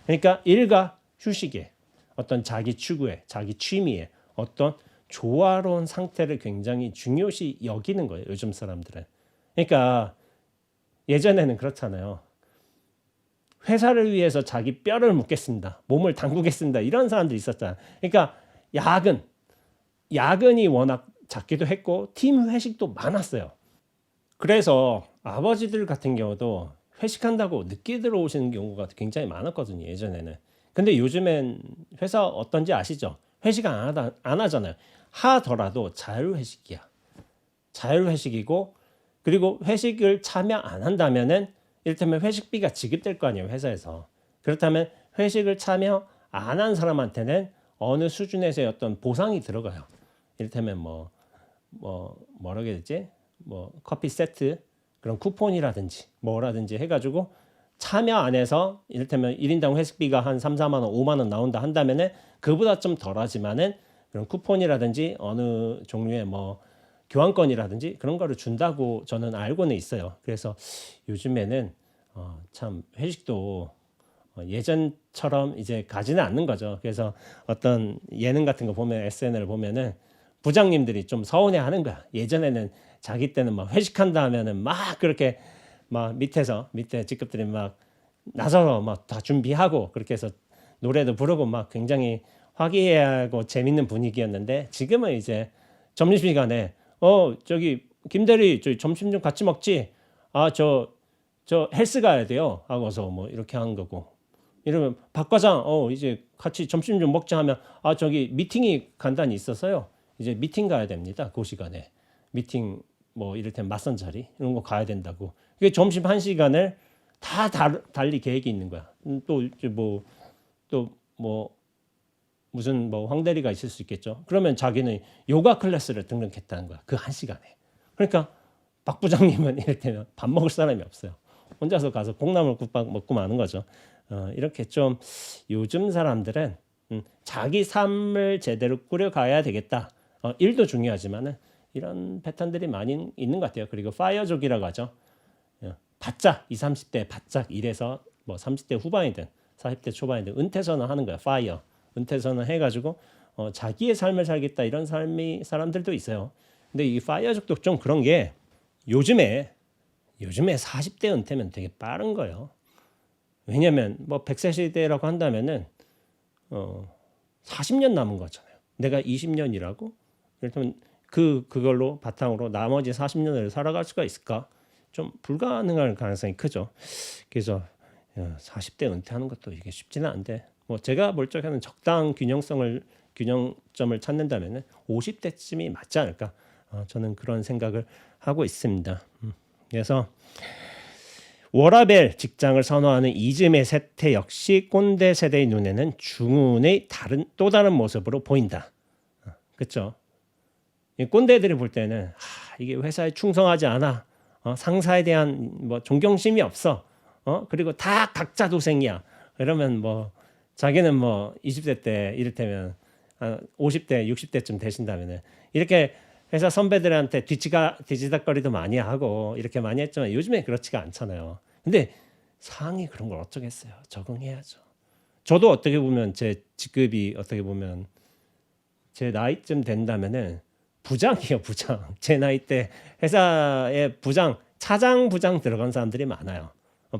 그러니까 일과 휴식에 어떤 자기 추구에 자기 취미에 어떤 조화로운 상태를 굉장히 중요시 여기는 거예요. 요즘 사람들은. 그러니까 예전에는 그렇잖아요. 회사를 위해서 자기 뼈를 묻겠습니다. 몸을 담그겠습니다. 이런 사람들이 있었잖아요. 그러니까 야근이 워낙 작기도 했고 팀 회식도 많았어요. 그래서 아버지들 같은 경우도 회식한다고 늦게 들어오시는 경우가 굉장히 많았거든요. 예전에는. 근데 요즘엔 회사 어떤지 아시죠? 회식 안 하잖아요. 하더라도 자율회식이야. 자율회식이고 그리고 회식을 참여 안 한다면은 이를테면 회식비가 지급될 거 아니에요. 회사에서. 그렇다면 회식을 참여 안 한 사람한테는 어느 수준에서의 어떤 보상이 들어가요. 이를테면 뭐라고 해야 되지? 커피 세트 그런 쿠폰이라든지 뭐라든지 해가지고 참여 안 해서 이를테면 1인당 회식비가 한 3, 4만 원, 5만 원 나온다 한다면은 그보다 좀 덜하지만은 그런 쿠폰이라든지 어느 종류의 교환권이라든지 그런 거를 준다고 저는 알고는 있어요. 그래서 요즘에는 참 회식도 예전처럼 이제 가지는 않는 거죠. 그래서 어떤 예능 같은 거 보면 SNL 보면은 부장님들이 좀 서운해하는 거야. 예전에는 자기 때는 막 회식한다 하면은 막 그렇게 막 밑에 직급들이 막 나서서 막 다 준비하고 그렇게 해서 노래도 부르고 막 굉장히 화기애애하고 재밌는 분위기였는데 지금은 이제 점심시간에 저기 김대리 저희 점심 좀 같이 먹지. 저 헬스 가야 돼요. 하고서 뭐 이렇게 하는 거고. 이러면 박 과장 이제 같이 점심 좀 먹자 하면 저기 미팅이 간단히 있어서요. 이제 미팅 가야 됩니다. 그 시간에. 미팅 이를테면 맞선 자리 이런 거 가야 된다고. 그게 점심 1시간을 다 달리 계획이 있는 거야. 또 이제 무슨 황대리가 있을 수 있겠죠. 그러면 자기는 요가 클래스를 등록했다는 거야. 그 1시간에. 그러니까 박 부장님은 이를테면 밥 먹을 사람이 없어요. 혼자서 가서 콩나물국밥 먹고 마는 거죠. 이렇게 좀 요즘 사람들은 자기 삶을 제대로 꾸려가야 되겠다. 일도 중요하지만은 이런 패턴들이 많이 있는 것 같아요. 그리고 파이어족이라고 하죠. 바짝 20, 30대 바짝 일해서 30대 후반이든 40대 초반이든 은퇴선언 하는 거야. 파이어. 은퇴선언 해가지고 자기의 삶을 살겠다 이런 사람들도 있어요. 근데 이 파이어족도 좀 그런 게 요즘에 40대 은퇴면 되게 빠른 거예요. 왜냐면 100세 시대라고 한다면은 40년 남은 거잖아요. 내가 20년 일하고 일단 그걸로 바탕으로 나머지 40년을 살아갈 수가 있을까? 좀 불가능할 가능성이 크죠. 그래서 40대 은퇴하는 것도 이게 쉽지는 않은데 제가 볼 적에는 적당 균형점을 찾는다면은 50대쯤이 맞지 않을까? 저는 그런 생각을 하고 있습니다. 그래서 워라벨 직장을 선호하는 이즘의 세태 역시 꼰대 세대의 눈에는 중운의 또 다른 모습으로 보인다. 그렇죠? 꼰대들이 볼 때는 이게 회사에 충성하지 않아. 상사에 대한 존경심이 없어. 그리고 다 각자 도생이야. 그러면 뭐 자기는 뭐 20대 때 이를테면 50대, 60대쯤 되신다면은 이렇게 회사 선배들한테 뒤지닥거리도 많이 하고 이렇게 많이 했지만 요즘에 그렇지가 않잖아요. 근데 상황이 그런 걸 어쩌겠어요. 적응해야죠. 저도 어떻게 보면 제 직급이 어떻게 보면 제 나이쯤 된다면은 부장이에요, 부장. 제 나이 때 회사에 부장, 차장 부장 들어간 사람들이 많아요.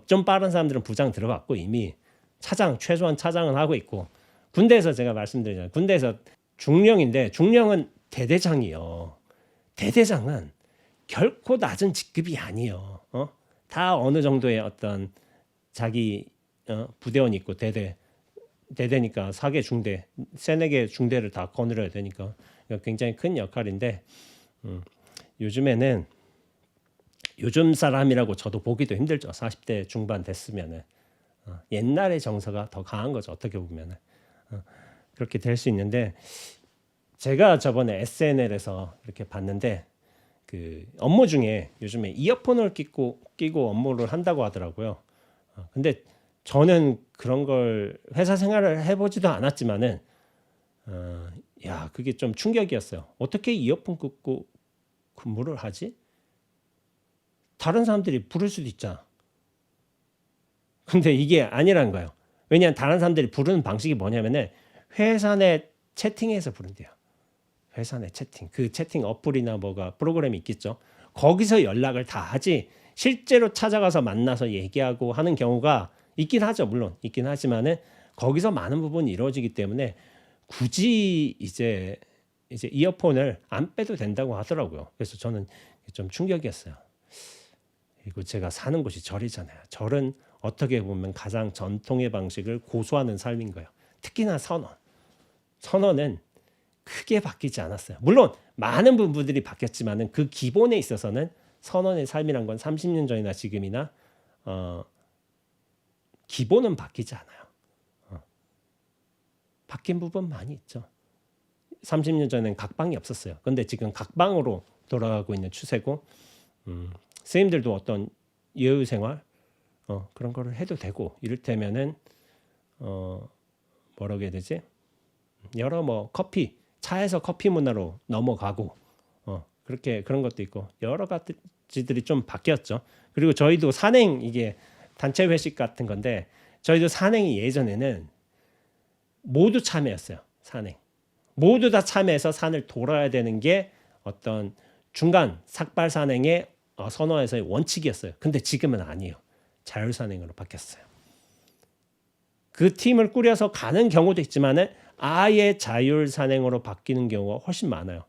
좀 빠른 사람들은 부장 들어갔고 이미 차장, 최소한 차장은 하고 있고 군대에서 제가 말씀드리잖아요. 군대에서 중령인데 중령은 대대장이요. 대대장은 결코 낮은 직급이 아니에요. 다 어느 정도의 어떤 자기 부대원이 있고 대대니까 4개 중대, 3-4개 중대를 다 거느려야 되니까 굉장히 큰 역할인데 요즘에는 요즘 사람이라고 저도 보기도 힘들죠. 40대 중반 됐으면은 옛날의 정서가 더 강한 거죠. 어떻게 보면은 그렇게 될 수 있는데 제가 저번에 SNL에서 이렇게 봤는데 그 업무 중에 요즘에 이어폰을 끼고 업무를 한다고 하더라고요. 근데 저는 그런 걸 회사 생활을 해보지도 않았지만은 야 그게 좀 충격이었어요. 어떻게 이어폰 끼고 근무를 하지? 다른 사람들이 부를 수도 있잖아. 근데 이게 아니라는 거예요. 왜냐하면 다른 사람들이 부르는 방식이 뭐냐면은 회사 내 채팅에서 부른대요. 회사 내 채팅. 그 채팅 어플이나 뭐가 프로그램이 있겠죠. 거기서 연락을 다 하지 실제로 찾아가서 만나서 얘기하고 하는 경우가 있긴 하죠. 물론 있긴 하지만은 거기서 많은 부분이 이루어지기 때문에 굳이 이제 이어폰을 안 빼도 된다고 하더라고요. 그래서 저는 좀 충격이었어요. 그리고 제가 사는 곳이 절이잖아요. 절은 어떻게 보면 가장 전통의 방식을 고수하는 삶인 거예요. 특히나 선언은 크게 바뀌지 않았어요. 물론 많은 부분들이 바뀌었지만은 그 기본에 있어서는 선언의 삶이란 건 30년 전이나 지금이나 기본은 바뀌지 않아요. 바뀐 부분 많이 있죠. 30년 전에는 각방이 없었어요. 근데 지금 각방으로 돌아가고 있는 추세고 스님들도 어떤 예의 생활 그런 거를 해도 되고 이를테면은 뭐라고 해야 되지? 여러 뭐 차에서 커피 문화로 넘어가고 그렇게 그런 것도 있고 여러 가지들이 좀 바뀌었죠. 그리고 저희도 산행 이게 단체 회식 같은 건데 저희도 산행이 예전에는 모두 참여했어요. 산행 모두 다 참여해서 산을 돌아야 되는 게 어떤 중간 삭발 산행의 선어에서의 원칙이었어요. 근데 지금은 아니에요. 자율산행으로 바뀌었어요. 그 팀을 꾸려서 가는 경우도 있지만은 아예 자율산행으로 바뀌는 경우가 훨씬 많아요.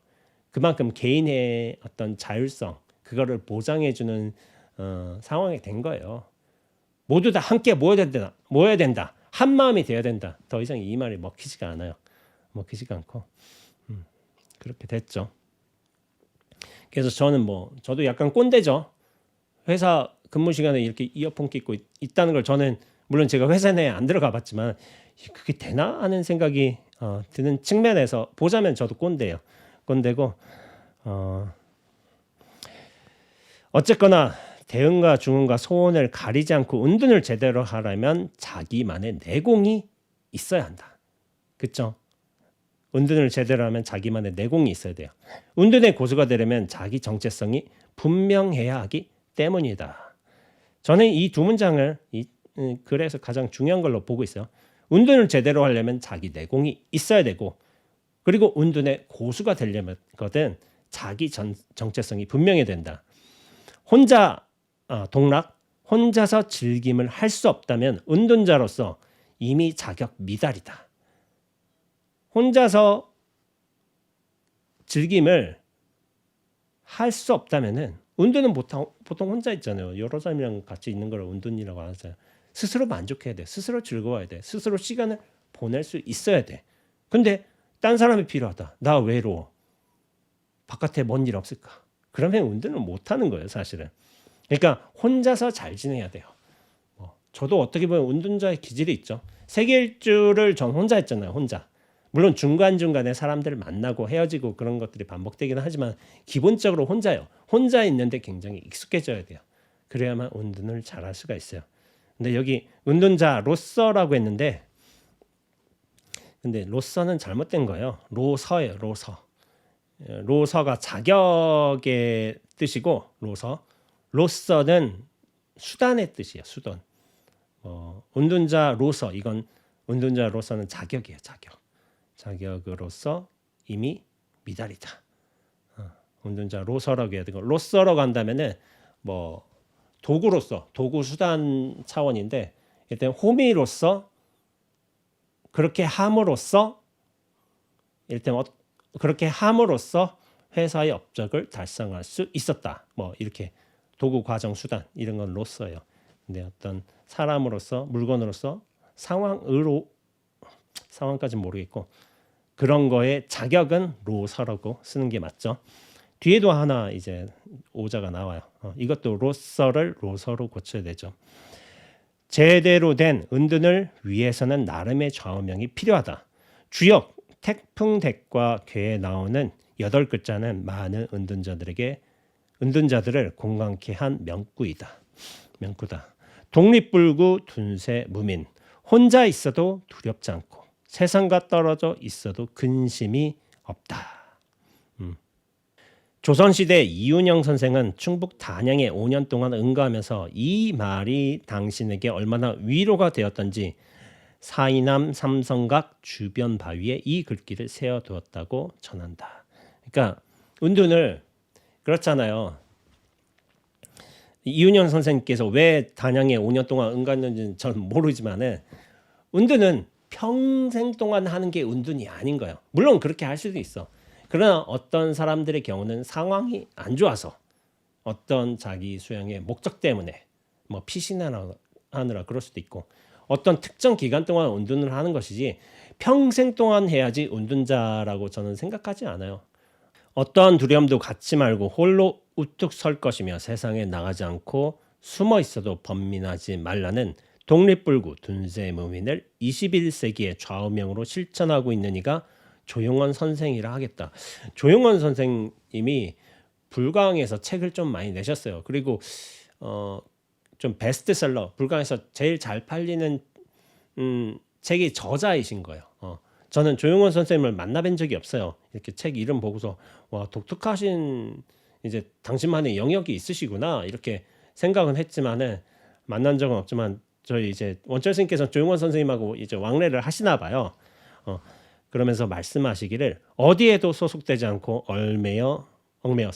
그만큼 개인의 어떤 자율성 그거를 보장해주는 상황이 된 거예요. 모두 다 함께 모여야 된다. 한 마음이 되어야 된다. 더 이상 이 말이 먹히지가 않아요. 먹히지가 않고 그렇게 됐죠. 그래서 저도 약간 꼰대죠. 회사 근무 시간에 이렇게 이어폰 끼고 있다는 걸 저는 물론 제가 회사 내에 안 들어가 봤지만 그게 되나 하는 생각이 드는 측면에서 보자면 저도 꼰대예요. 꼰대고 어쨌거나 대응과 중응과 소원을 가리지 않고 은둔을 제대로 하려면 자기만의 내공이 있어야 한다. 그렇죠? 은둔을 제대로 하면 자기만의 내공이 있어야 돼요. 은둔의 고수가 되려면 자기 정체성이 분명해야 하기 때문이다. 저는 이 두 문장을 이 글에서 가장 중요한 걸로 보고 있어요. 은둔을 제대로 하려면 자기 내공이 있어야 되고 그리고 은둔의 고수가 되려면 거든 자기 정체성이 분명해야 된다. 혼자 동락, 혼자서 즐김을 할 수 없다면 은둔자로서 이미 자격 미달이다. 혼자서 즐김을 할 수 없다면은 은둔은 보통 혼자 있잖아요. 여러 사람이랑 같이 있는 걸 은둔이라고 하잖아요. 스스로 만족해야 돼. 스스로 즐거워야 돼. 스스로 시간을 보낼 수 있어야 돼. 근데 딴 사람이 필요하다. 나 외로워. 바깥에 뭔 일 없을까? 그러면 은둔을 못 하는 거예요, 사실은. 그러니까 혼자서 잘 지내야 돼요. 저도 어떻게 보면 은둔자의 기질이 있죠. 세계 일주를 전 혼자 했잖아요. 혼자. 물론 중간중간에 사람들을 만나고 헤어지고 그런 것들이 반복되기는 하지만 기본적으로 혼자요. 혼자 있는데 굉장히 익숙해져야 돼요. 그래야만 은둔을 잘할 수가 있어요. 근데 여기 은둔자로서라고 했는데 근데 로서는 잘못된 거예요. 로서예요. 로서. 로서가 자격의 뜻이고 로서는 수단의 뜻이에요. 수단. 은둔자로서 이건 은둔자로서는 자격이에요. 자격으로서 이미 미달이다. 은둔자로서라고 해야 되고 로서라고 한다면은 뭐 도구로서 도구 수단 차원인데 일단 호미로서 그렇게 함으로써 일단 그렇게 함으로써 회사의 업적을 달성할 수 있었다. 뭐 이렇게 도구 과정 수단 이런 건 로서예요. 근데 어떤 사람으로서 물건으로서 상황까지는 모르겠고 그런 거에 자격은 로서라고 쓰는 게 맞죠. 뒤에도 하나 이제 오자가 나와요. 이것도 로서를 로서로 고쳐야 되죠. 제대로 된 은둔을 위해서는 나름의 좌우명이 필요하다. 주역, 태풍택과 괴에 나오는 8글자는 많은 은둔자들을 공감케 한 명구다. 독립불구 둔세 무민. 혼자 있어도 두렵지 않고 세상과 떨어져 있어도 근심이 없다. 조선시대 이윤영 선생은 충북 단양에 5년 동안 응가하면서 이 말이 당신에게 얼마나 위로가 되었던지 사이남 삼성각 주변 바위에 이 글귀를 세워두었다고 전한다. 그러니까 은둔을 그렇잖아요. 이윤영 선생님께서 왜 단양에 5년 동안 응가했는지는 저는 모르지만은 은둔은 평생 동안 하는 게 은둔이 아닌 거예요. 물론 그렇게 할 수도 있어. 그러나 어떤 사람들의 경우는 상황이 안 좋아서 어떤 자기 수양의 목적 때문에 뭐 피신하느라 그럴 수도 있고 어떤 특정 기간 동안 은둔을 하는 것이지 평생 동안 해야지 은둔자라고 저는 생각하지 않아요. 어떠한 두려움도 갖지 말고 홀로 우뚝 설 것이며 세상에 나가지 않고 숨어 있어도 번민하지 말라는 독립불구 둔세무민을 21세기의 좌우명으로 실천하고 있는 이가 조용원 선생이라 하겠다. 조용원 선생님이 불광에서 책을 좀 많이 내셨어요. 그리고 좀 베스트셀러 불광에서 제일 잘 팔리는 책이 저자이신 거예요. 저는 조용원 선생님을 만나뵌 적이 없어요. 이렇게 책 이름 보고서 와 독특하신 이제 당신만의 영역이 있으시구나 이렇게 생각은 했지만은 만난 적은 없지만 저희 이제 원철 선생님께서 조용원 선생님하고 이제 왕래를 하시나 봐요. 그러면서 말씀하시기를 어디에도 소속되지 않고 얽매여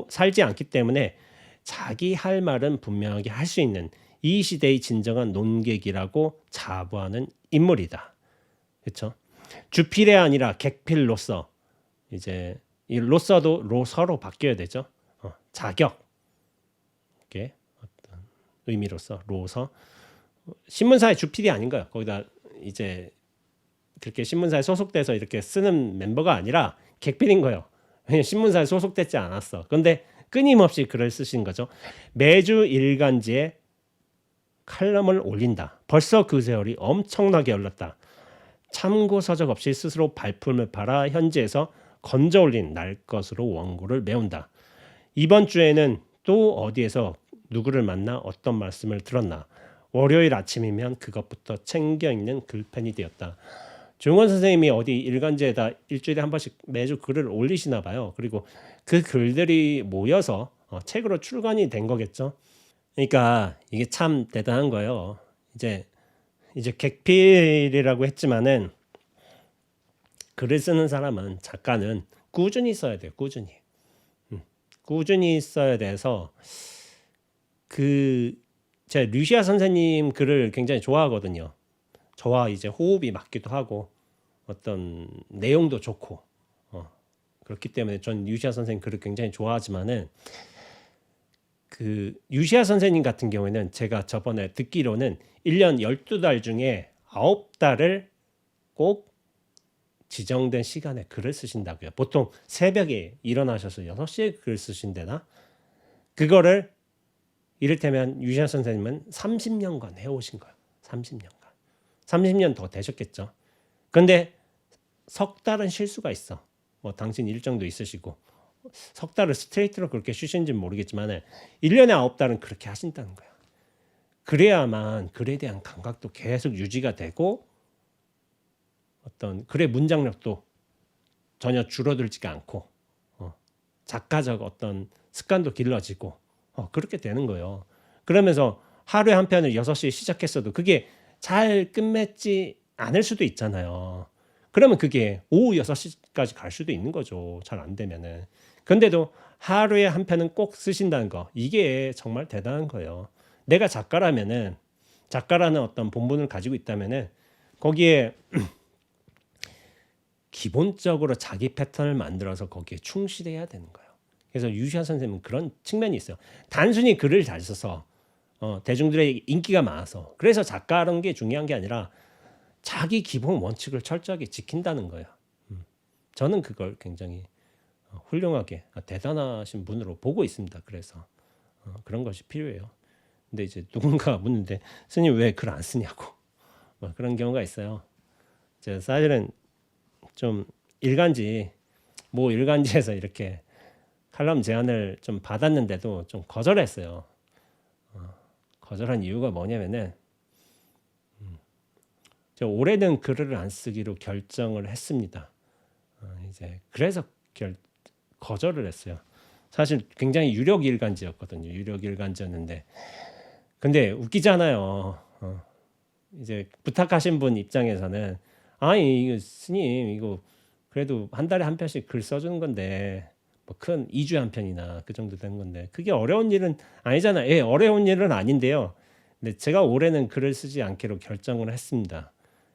살지 않기 때문에 자기 할 말은 분명하게 할 수 있는 이 시대의 진정한 논객이라고 자부하는 인물이다. 그렇죠? 주필이 아니라 객필로서 이제 이 로서도 로서로 바뀌어야 되죠. 자격 이렇게 어떤 의미로서 로서 신문사의 주필이 아닌 거예요. 거기다 이제 그렇게 신문사에 소속돼서 이렇게 쓰는 멤버가 아니라 객필인 거예요. 신문사에 소속되지 않았어. 그런데 끊임없이 글을 쓰신 거죠. 매주 일간지에 칼럼을 올린다. 벌써 그 세월이 엄청나게 흘렀다. 참고 서적 없이 스스로 발품을 팔아 현지에서 건져 올린 날 것으로 원고를 메운다. 이번 주에는 또 어디에서 누구를 만나 어떤 말씀을 들었나. 월요일 아침이면 그것부터 챙겨 읽는 글펜이 되었다. 조용원 선생님이 어디 일간지에다 일주일에 한 번씩 매주 글을 올리시나 봐요. 그리고 그 글들이 모여서 책으로 출간이 된 거겠죠. 그러니까 이게 참 대단한 거예요. 이제 객필이라고 했지만은 글을 쓰는 사람은 작가는 꾸준히 써야 돼요. 꾸준히 써야 돼서 제가 류시아 선생님 글을 굉장히 좋아하거든요. 저와 이제 호흡이 맞기도 하고 어떤 내용도 좋고 그렇기 때문에 전 류시아 선생님 글을 굉장히 좋아하지만은 그 류시아 선생님 같은 경우에는 제가 저번에 듣기로는 1년 12달 중에 9달을 꼭 지정된 시간에 글을 쓰신다고요. 보통 새벽에 일어나셔서 6시에 글 쓰신대나 그거를 이를테면 류시아 선생님은 30년간 해오신 거예요. 30년 더 되셨겠죠. 근데 석 달은 쉴 수가 있어. 뭐 당신 일정도 있으시고 석 달을 스트레이트로 그렇게 쉬신지는 모르겠지만 1년에 9달은 그렇게 하신다는 거야. 그래야만 글에 대한 감각도 계속 유지가 되고 어떤 글의 문장력도 전혀 줄어들지가 않고 작가적 어떤 습관도 길러지고 그렇게 되는 거예요. 그러면서 하루에 한 편을 6시에 시작했어도 그게 잘 끝맺지 않을 수도 있잖아요. 그러면 그게 오후 6시까지 갈 수도 있는 거죠. 잘 안 되면은. 근데도 하루에 한 편은 꼭 쓰신다는 거. 이게 정말 대단한 거예요. 내가 작가라면은 작가라는 어떤 본분을 가지고 있다면은 거기에 기본적으로 자기 패턴을 만들어서 거기에 충실해야 되는 거예요. 그래서 유시아 선생님은 그런 측면이 있어요. 단순히 글을 잘 써서 대중들의 인기가 많아서 그래서 작가라는 게 중요한 게 아니라 자기 기본 원칙을 철저하게 지킨다는 거예요. 저는 그걸 굉장히 훌륭하게 대단하신 분으로 보고 있습니다. 그래서 그런 것이 필요해요. 근데 이제 누군가 묻는데 스님 왜 글 안 쓰냐고 그런 경우가 있어요. 제가 사실은 좀 일간지에서 이렇게 칼럼 제안을 좀 받았는데도 좀 거절했어요. 거절한 이유가 뭐냐면은 저 올해는 글을 안 쓰기로 결정을 했습니다. 이제 그래서 거절을 했어요. 사실 굉장히 유력 일간지였거든요. 유력 일간지였는데 근데 웃기잖아요. 이제 부탁하신 분 입장에서는 아니 이거 스님 이거 그래도 한 달에 한 편씩 글 써주는 건데 뭐 큰 2주에 한 편이나 그 정도 된 건데 그게 어려운 일은 아니잖아요. 예, 어려운 일은 아닌데요. 근데 제가 올해는 글을 쓰지 않기로 결정을 했습니다.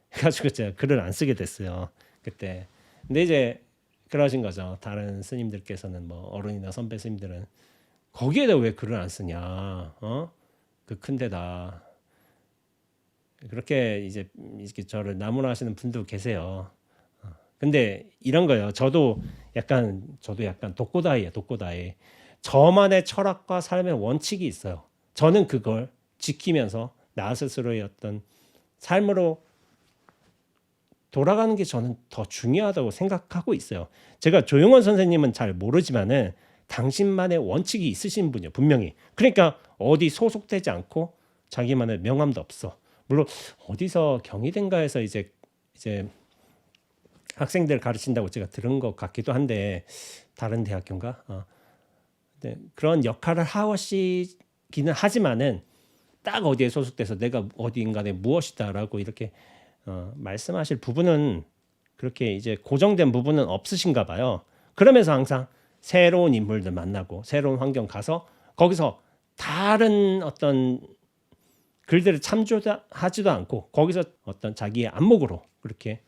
그래가지고 제가 글을 안 쓰게 됐어요. 그때. 근데 이제 그러신 거죠. 다른 스님들께서는 뭐 어른이나 선배 스님들은 거기에다 왜 글을 안 쓰냐? 그 큰 데다. 그렇게 이제 이렇게 저를 나무라하시는 분도 계세요. 근데 이런 거예요. 저도 약간 독고다이예요. 독고다이. 저만의 철학과 삶의 원칙이 있어요. 저는 그걸 지키면서 나 스스로의 어떤 삶으로 돌아가는 게 저는 더 중요하다고 생각하고 있어요. 제가 조용원 선생님은 잘 모르지만은 당신만의 원칙이 있으신 분이요. 분명히. 그러니까 어디 소속되지 않고 자기만의 명함도 없어. 물론 어디서 경희대인가에서 이제 학생들 가르친다고 제가 들은 것 같기도 한데 다른 대학교인가? 네, 그런 역할을 하시기는 하지만은 딱 어디에 소속돼서 내가 어디인가에 무엇이다라고 이렇게 말씀하실 부분은 그렇게 이제 고정된 부분은 없으신가 봐요. 그러면서 항상 새로운 인물들 만나고 새로운 환경 가서 거기서 다른 어떤 글들을 참조하지도 않고 거기서 어떤 자기의 안목으로 그렇게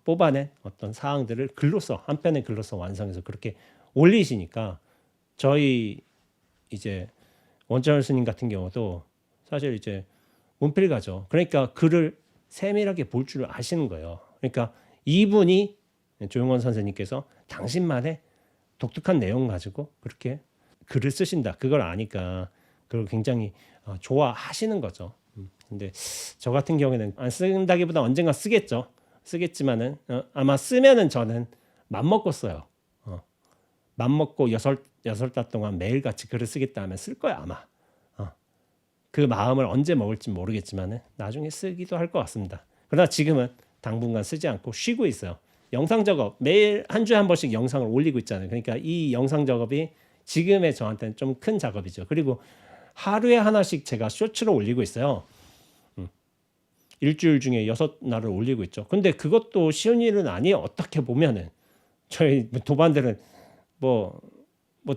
뽑아낸 어떤 사항들을 글로써 한 편의 글로써 완성해서 그렇게 올리시니까 저희 이제 원철 스님 같은 경우도 사실 이제 문필가죠. 그러니까 글을 세밀하게 볼 줄 아시는 거예요. 그러니까 이분이 조용원 선생님께서 당신만의 독특한 내용 가지고 그렇게 글을 쓰신다. 그걸 아니까 그걸 굉장히 좋아하시는 거죠. 근데 저 같은 경우에는 안 쓴다기보다 언젠가 쓰겠죠. 쓰겠지만은 아마 쓰면은 저는 맘먹고 써요. 맘먹고 여섯 달 동안 매일같이 글을 쓰겠다 하면 쓸 거야 아마. 그 마음을 언제 먹을지 모르겠지만은 나중에 쓰기도 할 것 같습니다. 그러나 지금은 당분간 쓰지 않고 쉬고 있어요. 영상 작업 매일 한 주에 한 번씩 영상을 올리고 있잖아요. 그러니까 이 영상 작업이 지금의 저한테는 좀 큰 작업이죠. 그리고 하루에 하나씩 제가 쇼츠로 올리고 있어요. 일주일 중에 6날을 올리고 있죠. 근데 그것도 쉬운 일은 아니에요. 어떻게 보면은 저희 도반들은 뭐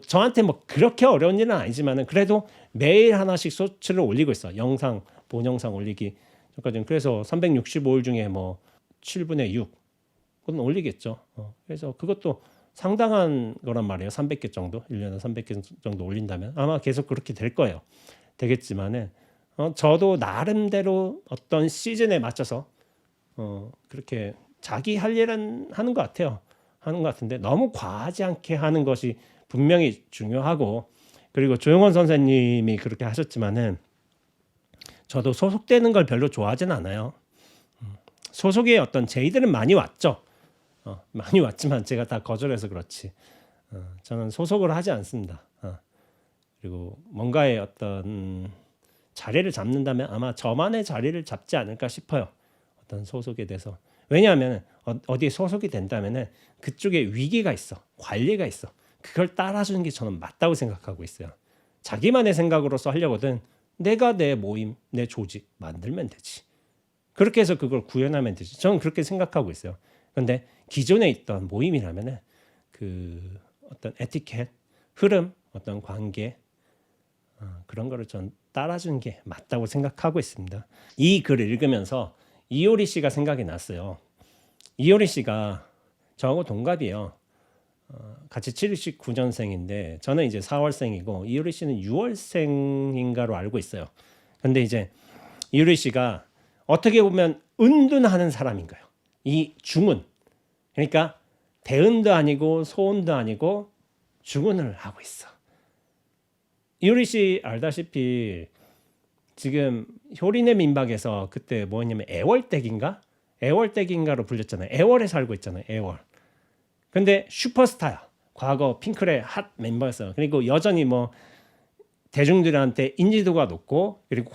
저한테 뭐 그렇게 어려운 일은 아니지만은 그래도 매일 하나씩 쇼츠를 올리고 있어. 영상 본영상 올리기 전까지는 그래서 365일 중에 뭐 7분의 6 그건 올리겠죠. 그래서 그것도 상당한 거란 말이에요. 300개 정도 1년에 300개 정도 올린다면 아마 계속 그렇게 될 거예요. 되겠지만은 저도 나름대로 어떤 시즌에 맞춰서 그렇게 자기 할 일은 하는 것 같아요. 하는 것 같은데 너무 과하지 않게 하는 것이 분명히 중요하고 그리고 조용원 선생님이 그렇게 하셨지만은 저도 소속되는 걸 별로 좋아하진 않아요. 소속의 어떤 제의들은 많이 왔죠. 많이 왔지만 제가 다 거절해서 그렇지. 저는 소속을 하지 않습니다. 그리고 뭔가의 어떤 자리를 잡는다면 아마 저만의 자리를 잡지 않을까 싶어요. 어떤 소속에 대해서. 왜냐하면 어디에 소속이 된다면은 그쪽에 위기가 있어, 관리가 있어. 그걸 따라주는 게 저는 맞다고 생각하고 있어요. 자기만의 생각으로서 하려거든 내가 내 모임, 내 조직 만들면 되지. 그렇게 해서 그걸 구현하면 되지. 저는 그렇게 생각하고 있어요. 그런데 기존에 있던 모임이라면은 그 어떤 에티켓, 흐름, 어떤 관계 그런 거를 전 따라주는 게 맞다고 생각하고 있습니다. 이 글을 읽으면서 이효리 씨가 생각이 났어요. 이효리 씨가 저하고 동갑이에요. 같이 79년생인데 저는 이제 4월생이고 이효리 씨는 6월생인가로 알고 있어요. 근데 이제 이효리 씨가 어떻게 보면 은둔하는 사람인 거예요. 이 중은. 그러니까 대은도 아니고 소은도 아니고 중은을 하고 있어. 이효리 씨 알다시피 지금 효린의 민박에서 그때 뭐였냐면 애월댁인가로 불렸잖아요. 애월에 살고 있잖아요. 애월. 근데 슈퍼스타야. 과거 핑클의 핫 멤버였어요. 그리고 여전히 뭐 대중들한테 인지도가 높고 그리고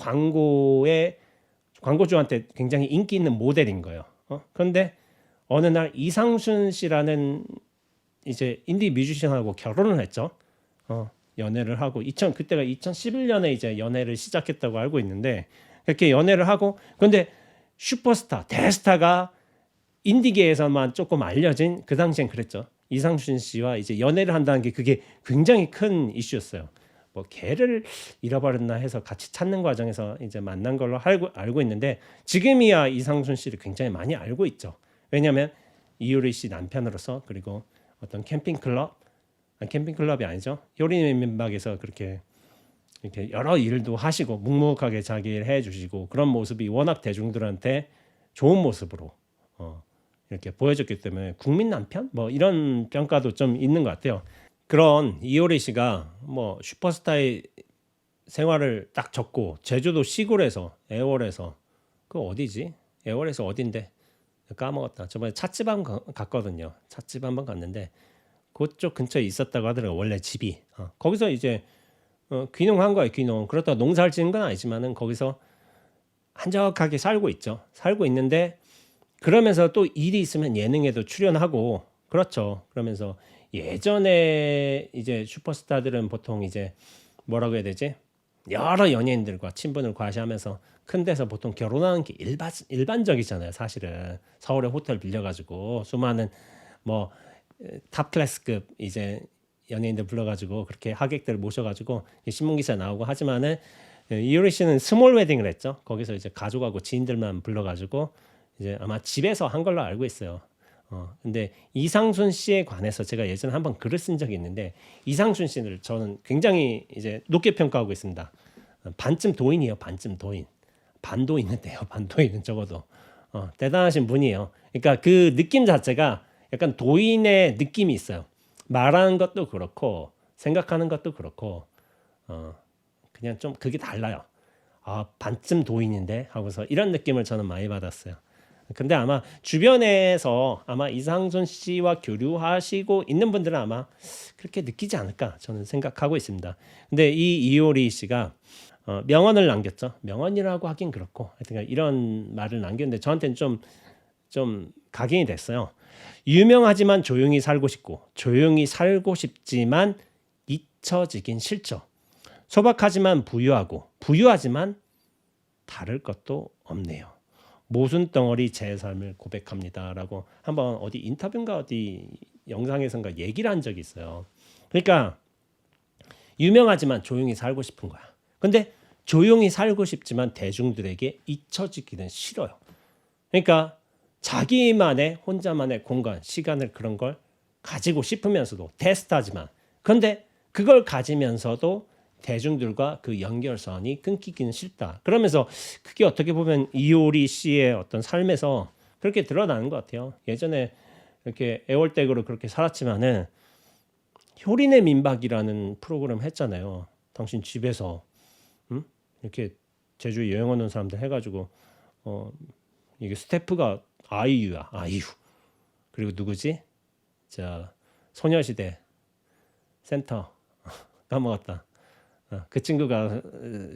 광고주한테 굉장히 인기 있는 모델인 거예요. 그런데 어느 날 이상순 씨라는 이제 인디 뮤지션하고 결혼을 했죠. 연애를 하고 그때가 2011년에 이제 연애를 시작했다고 알고 있는데 그렇게 연애를 하고 근데 슈퍼스타 대스타가 인디계에서만 조금 알려진 그 당시엔 그랬죠. 이상순 씨와 이제 연애를 한다는 게 그게 굉장히 큰 이슈였어요. 뭐 걔를 잃어버렸나 해서 같이 찾는 과정에서 이제 만난 걸로 알고 있는데 지금이야 이상순 씨를 굉장히 많이 알고 있죠. 왜냐하면 이효리 씨 남편으로서 그리고 어떤 캠핑클럽이 아니죠. 효린의 민박에서 그렇게 이렇게 여러 일도 하시고 묵묵하게 자기 일 해주시고 그런 모습이 워낙 대중들한테 좋은 모습으로 이렇게 보여줬기 때문에 국민 남편 뭐 이런 평가도 좀 있는 것 같아요. 그런 이효리 씨가 뭐 슈퍼스타의 생활을 딱 접고 제주도 시골에서 애월에서 그 어디지? 애월에서 어딘데? 까먹었다. 저번에 찻집 한번 갔거든요. 찻집 한번 갔는데 그쪽 근처에 있었다고 하더라고요. 원래 집이. 거기서 이제 귀농한 거예요. 귀농. 그렇다고 농사를 지는 건 아니지만은 거기서 한적하게 살고 있죠. 살고 있는데 그러면서 또 일이 있으면 예능에도 출연하고 그렇죠. 그러면서 예전에 이제 슈퍼스타들은 보통 이제 뭐라고 해야 되지? 여러 연예인들과 친분을 과시하면서 큰 데서 보통 결혼하는 게 일반적이잖아요. 사실은 서울에 호텔 빌려가지고 수많은 뭐 탑클래스급 이제 연예인들 불러가지고 그렇게 하객들 모셔가지고 신문 기사 나오고 하지만은 이효리 씨는 스몰 웨딩을 했죠. 거기서 이제 가족하고 지인들만 불러가지고 이제 아마 집에서 한 걸로 알고 있어요. 근데 이상순 씨에 관해서 제가 예전에 한번 글을 쓴 적이 있는데 이상순 씨를 저는 굉장히 이제 높게 평가하고 있습니다. 반쯤 도인이에요. 반쯤 도인. 반도인은 돼요. 반도인은 적어도 대단하신 분이에요. 그러니까 그 느낌 자체가 약간 도인의 느낌이 있어요. 말하는 것도 그렇고 생각하는 것도 그렇고 그냥 좀 그게 달라요. 반쯤 도인인데 하고서 이런 느낌을 저는 많이 받았어요. 근데 아마 주변에서 아마 이상순 씨와 교류하시고 있는 분들은 아마 그렇게 느끼지 않을까 저는 생각하고 있습니다. 근데 이 이효리 씨가 명언을 남겼죠. 명언이라고 하긴 그렇고 하여튼 이런 말을 남겼는데 저한테는 좀 각인이 됐어요. 유명하지만 조용히 살고 싶고 조용히 살고 싶지만 잊혀지긴 싫죠. 소박하지만 부유하고 부유하지만 다를 것도 없네요. 모순 덩어리 제 삶을 고백합니다라고 한번 어디 인터뷰인가 어디 영상에선가 얘기를 한 적이 있어요. 그러니까 유명하지만 조용히 살고 싶은 거야. 근데 조용히 살고 싶지만 대중들에게 잊혀지기는 싫어요. 그러니까 자기만의 혼자만의 공간, 시간을 그런 걸 가지고 싶으면서도 테스트하지만 근데 그걸 가지면서도 대중들과 그 연결선이 끊기기는 싫다. 그러면서 그게 어떻게 보면 이효리 씨의 어떤 삶에서 그렇게 드러나는 것 같아요. 예전에 이렇게 애월댁으로 그렇게 살았지만은 효린의 민박이라는 프로그램 했잖아요. 당신 집에서 이렇게 제주에 여행 오는 사람들 해가지고 이게 스태프가 아이유야. 아이유. 그리고 누구지? 자 소녀시대 센터 까먹었다. 그 친구가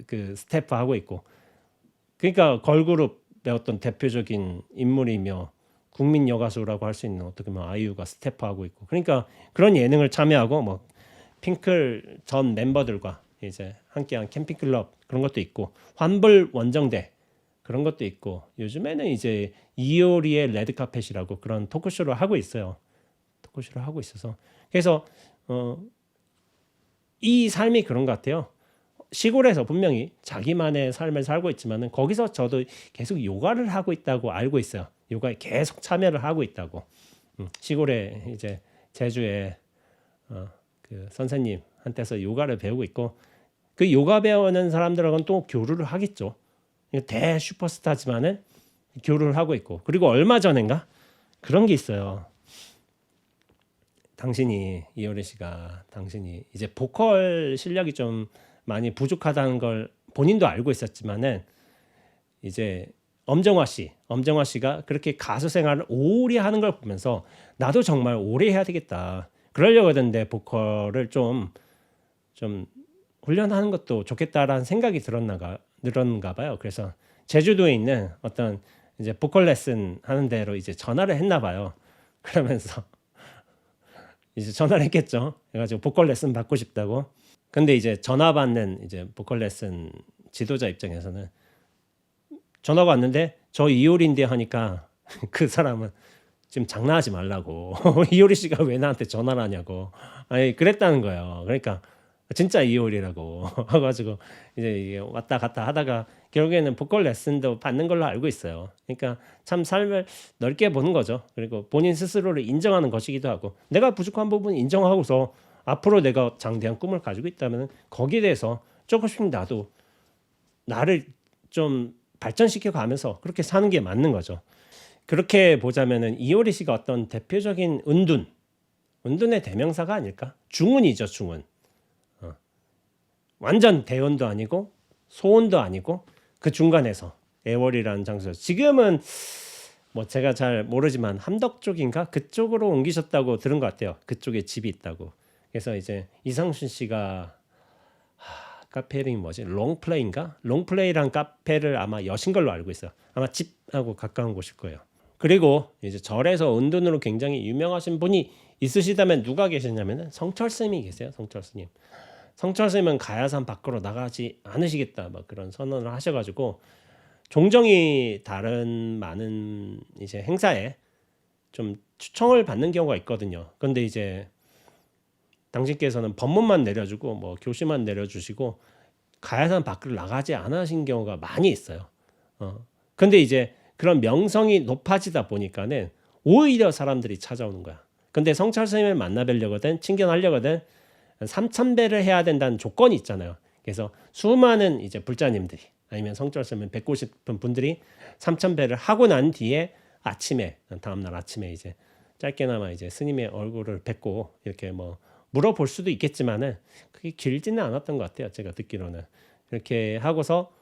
그 스태프 하고 있고, 그러니까 걸그룹의 어떤 대표적인 인물이며 국민 여가수라고 할 수 있는 어떻게 보면 아이유가 스태프 하고 있고, 그러니까 그런 예능을 참여하고 뭐 핑클 전 멤버들과 이제 함께한 캠핑 클럽 그런 것도 있고, 환불 원정대 그런 것도 있고, 요즘에는 이제 이효리의 레드카펫이라고 그런 토크쇼를 하고 있어요. 토크쇼를 하고 있어서, 그래서 이 삶이 그런 것 같아요. 시골에서 분명히 자기만의 삶을 살고 있지만은 거기서 저도 계속 요가를 하고 있다고 알고 있어요. 요가에 계속 참여를 하고 있다고. 시골에 이제 제주에 그 선생님한테서 요가를 배우고 있고, 그 요가 배우는 사람들하고는 또 교류를 하겠죠. 대 슈퍼스타지만은 교류를 하고 있고, 그리고 얼마 전인가 그런 게 있어요. 이효리 씨가 당신이 이제 보컬 실력이 좀 많이 부족하다는 걸 본인도 알고 있었지만은, 이제 엄정화 씨가 그렇게 가수 생활을 오래 하는 걸 보면서 나도 정말 오래 해야 되겠다. 그러려고 하던데 보컬을 좀 훈련하는 것도 좋겠다라는 생각이 들었는가 봐요. 그래서 제주도에 있는 어떤 이제 보컬 레슨 하는 데로 이제 전화를 했나 봐요. 그러면서 이제 전화를 했겠죠. 그래가지고 보컬 레슨 받고 싶다고. 근데 이제 전화 받는 이제 보컬 레슨 지도자 입장에서는 전화가 왔는데 저 이효리인데 하니까 그 사람은 지금 장난하지 말라고. 이효리 씨가 왜 나한테 전화를 하냐고. 아니 그랬다는 거예요. 그러니까 진짜 이효리라고 해가지고 이제 이게 왔다 갔다 하다가 결국에는 보컬 레슨도 받는 걸로 알고 있어요. 그러니까 참 삶을 넓게 보는 거죠. 그리고 본인 스스로를 인정하는 것이기도 하고, 내가 부족한 부분 인정하고서 앞으로 내가 장대한 꿈을 가지고 있다면 거기에 대해서 조금씩 나도 나를 좀 발전시켜 가면서 그렇게 사는 게 맞는 거죠. 그렇게 보자면은 이효리 씨가 어떤 대표적인 은둔의 대명사가 아닐까? 중운이죠, 중운. 완전 대운도 아니고 소운도 아니고 그 중간에서 애월이라는 장소에서, 지금은 뭐 제가 잘 모르지만 함덕 쪽인가 그쪽으로 옮기셨다고 들은 것 같아요. 그쪽에 집이 있다고. 그래서 이제 이상순 씨가 카페 이름이 뭐지? 롱플레이인가? 롱플레이란 카페를 아마 여신 걸로 알고 있어요. 아마 집하고 가까운 곳일 거예요. 그리고 이제 절에서 은둔으로 굉장히 유명하신 분이 있으시다면 누가 계시냐면은 성철 스님이 계세요. 성철 스님. 성철 스님은 가야산 밖으로 나가지 않으시겠다 막 그런 선언을 하셔가지고 종종이 다른 많은 이제 행사에 좀 초청을 받는 경우가 있거든요. 근데 이제 당신께서는 법문만 내려주고 뭐 교시만 내려주시고 가야산 밖으로 나가지 않으신 경우가 많이 있어요. 근데 이제 그런 명성이 높아지다 보니까는 오히려 사람들이 찾아오는 거야. 근데 성철 스님을 만나 뵈려거든, 친견하려거든 3,000배를 해야 된다는 조건이 있잖아요. 그래서 수많은 이제 불자님들이 아니면 성철 스님을 뵙고 싶은 분들이 3,000배를 하고 난 뒤에 아침에, 다음날 아침에 이제 짧게나마 이제 스님의 얼굴을 뵙고 이렇게 뭐 물어볼 수도 있겠지만은 그게 길지는 않았던 것 같아요. 제가 듣기로는 이렇게 하고서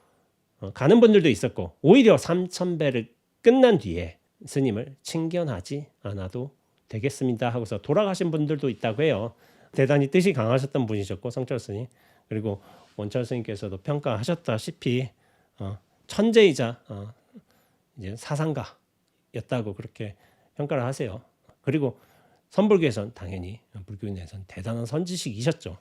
가는 분들도 있었고, 오히려 3,000배를 끝난 뒤에 스님을 친견하지 않아도 되겠습니다 하고서 돌아가신 분들도 있다고 해요. 대단히 뜻이 강하셨던 분이셨고 성철 스님, 그리고 원철 스님께서도 평가하셨다시피 천재이자 이제 사상가였다고 그렇게 평가를 하세요. 그리고 선불교에선 당연히 불교인에선 대단한 선지식이셨죠.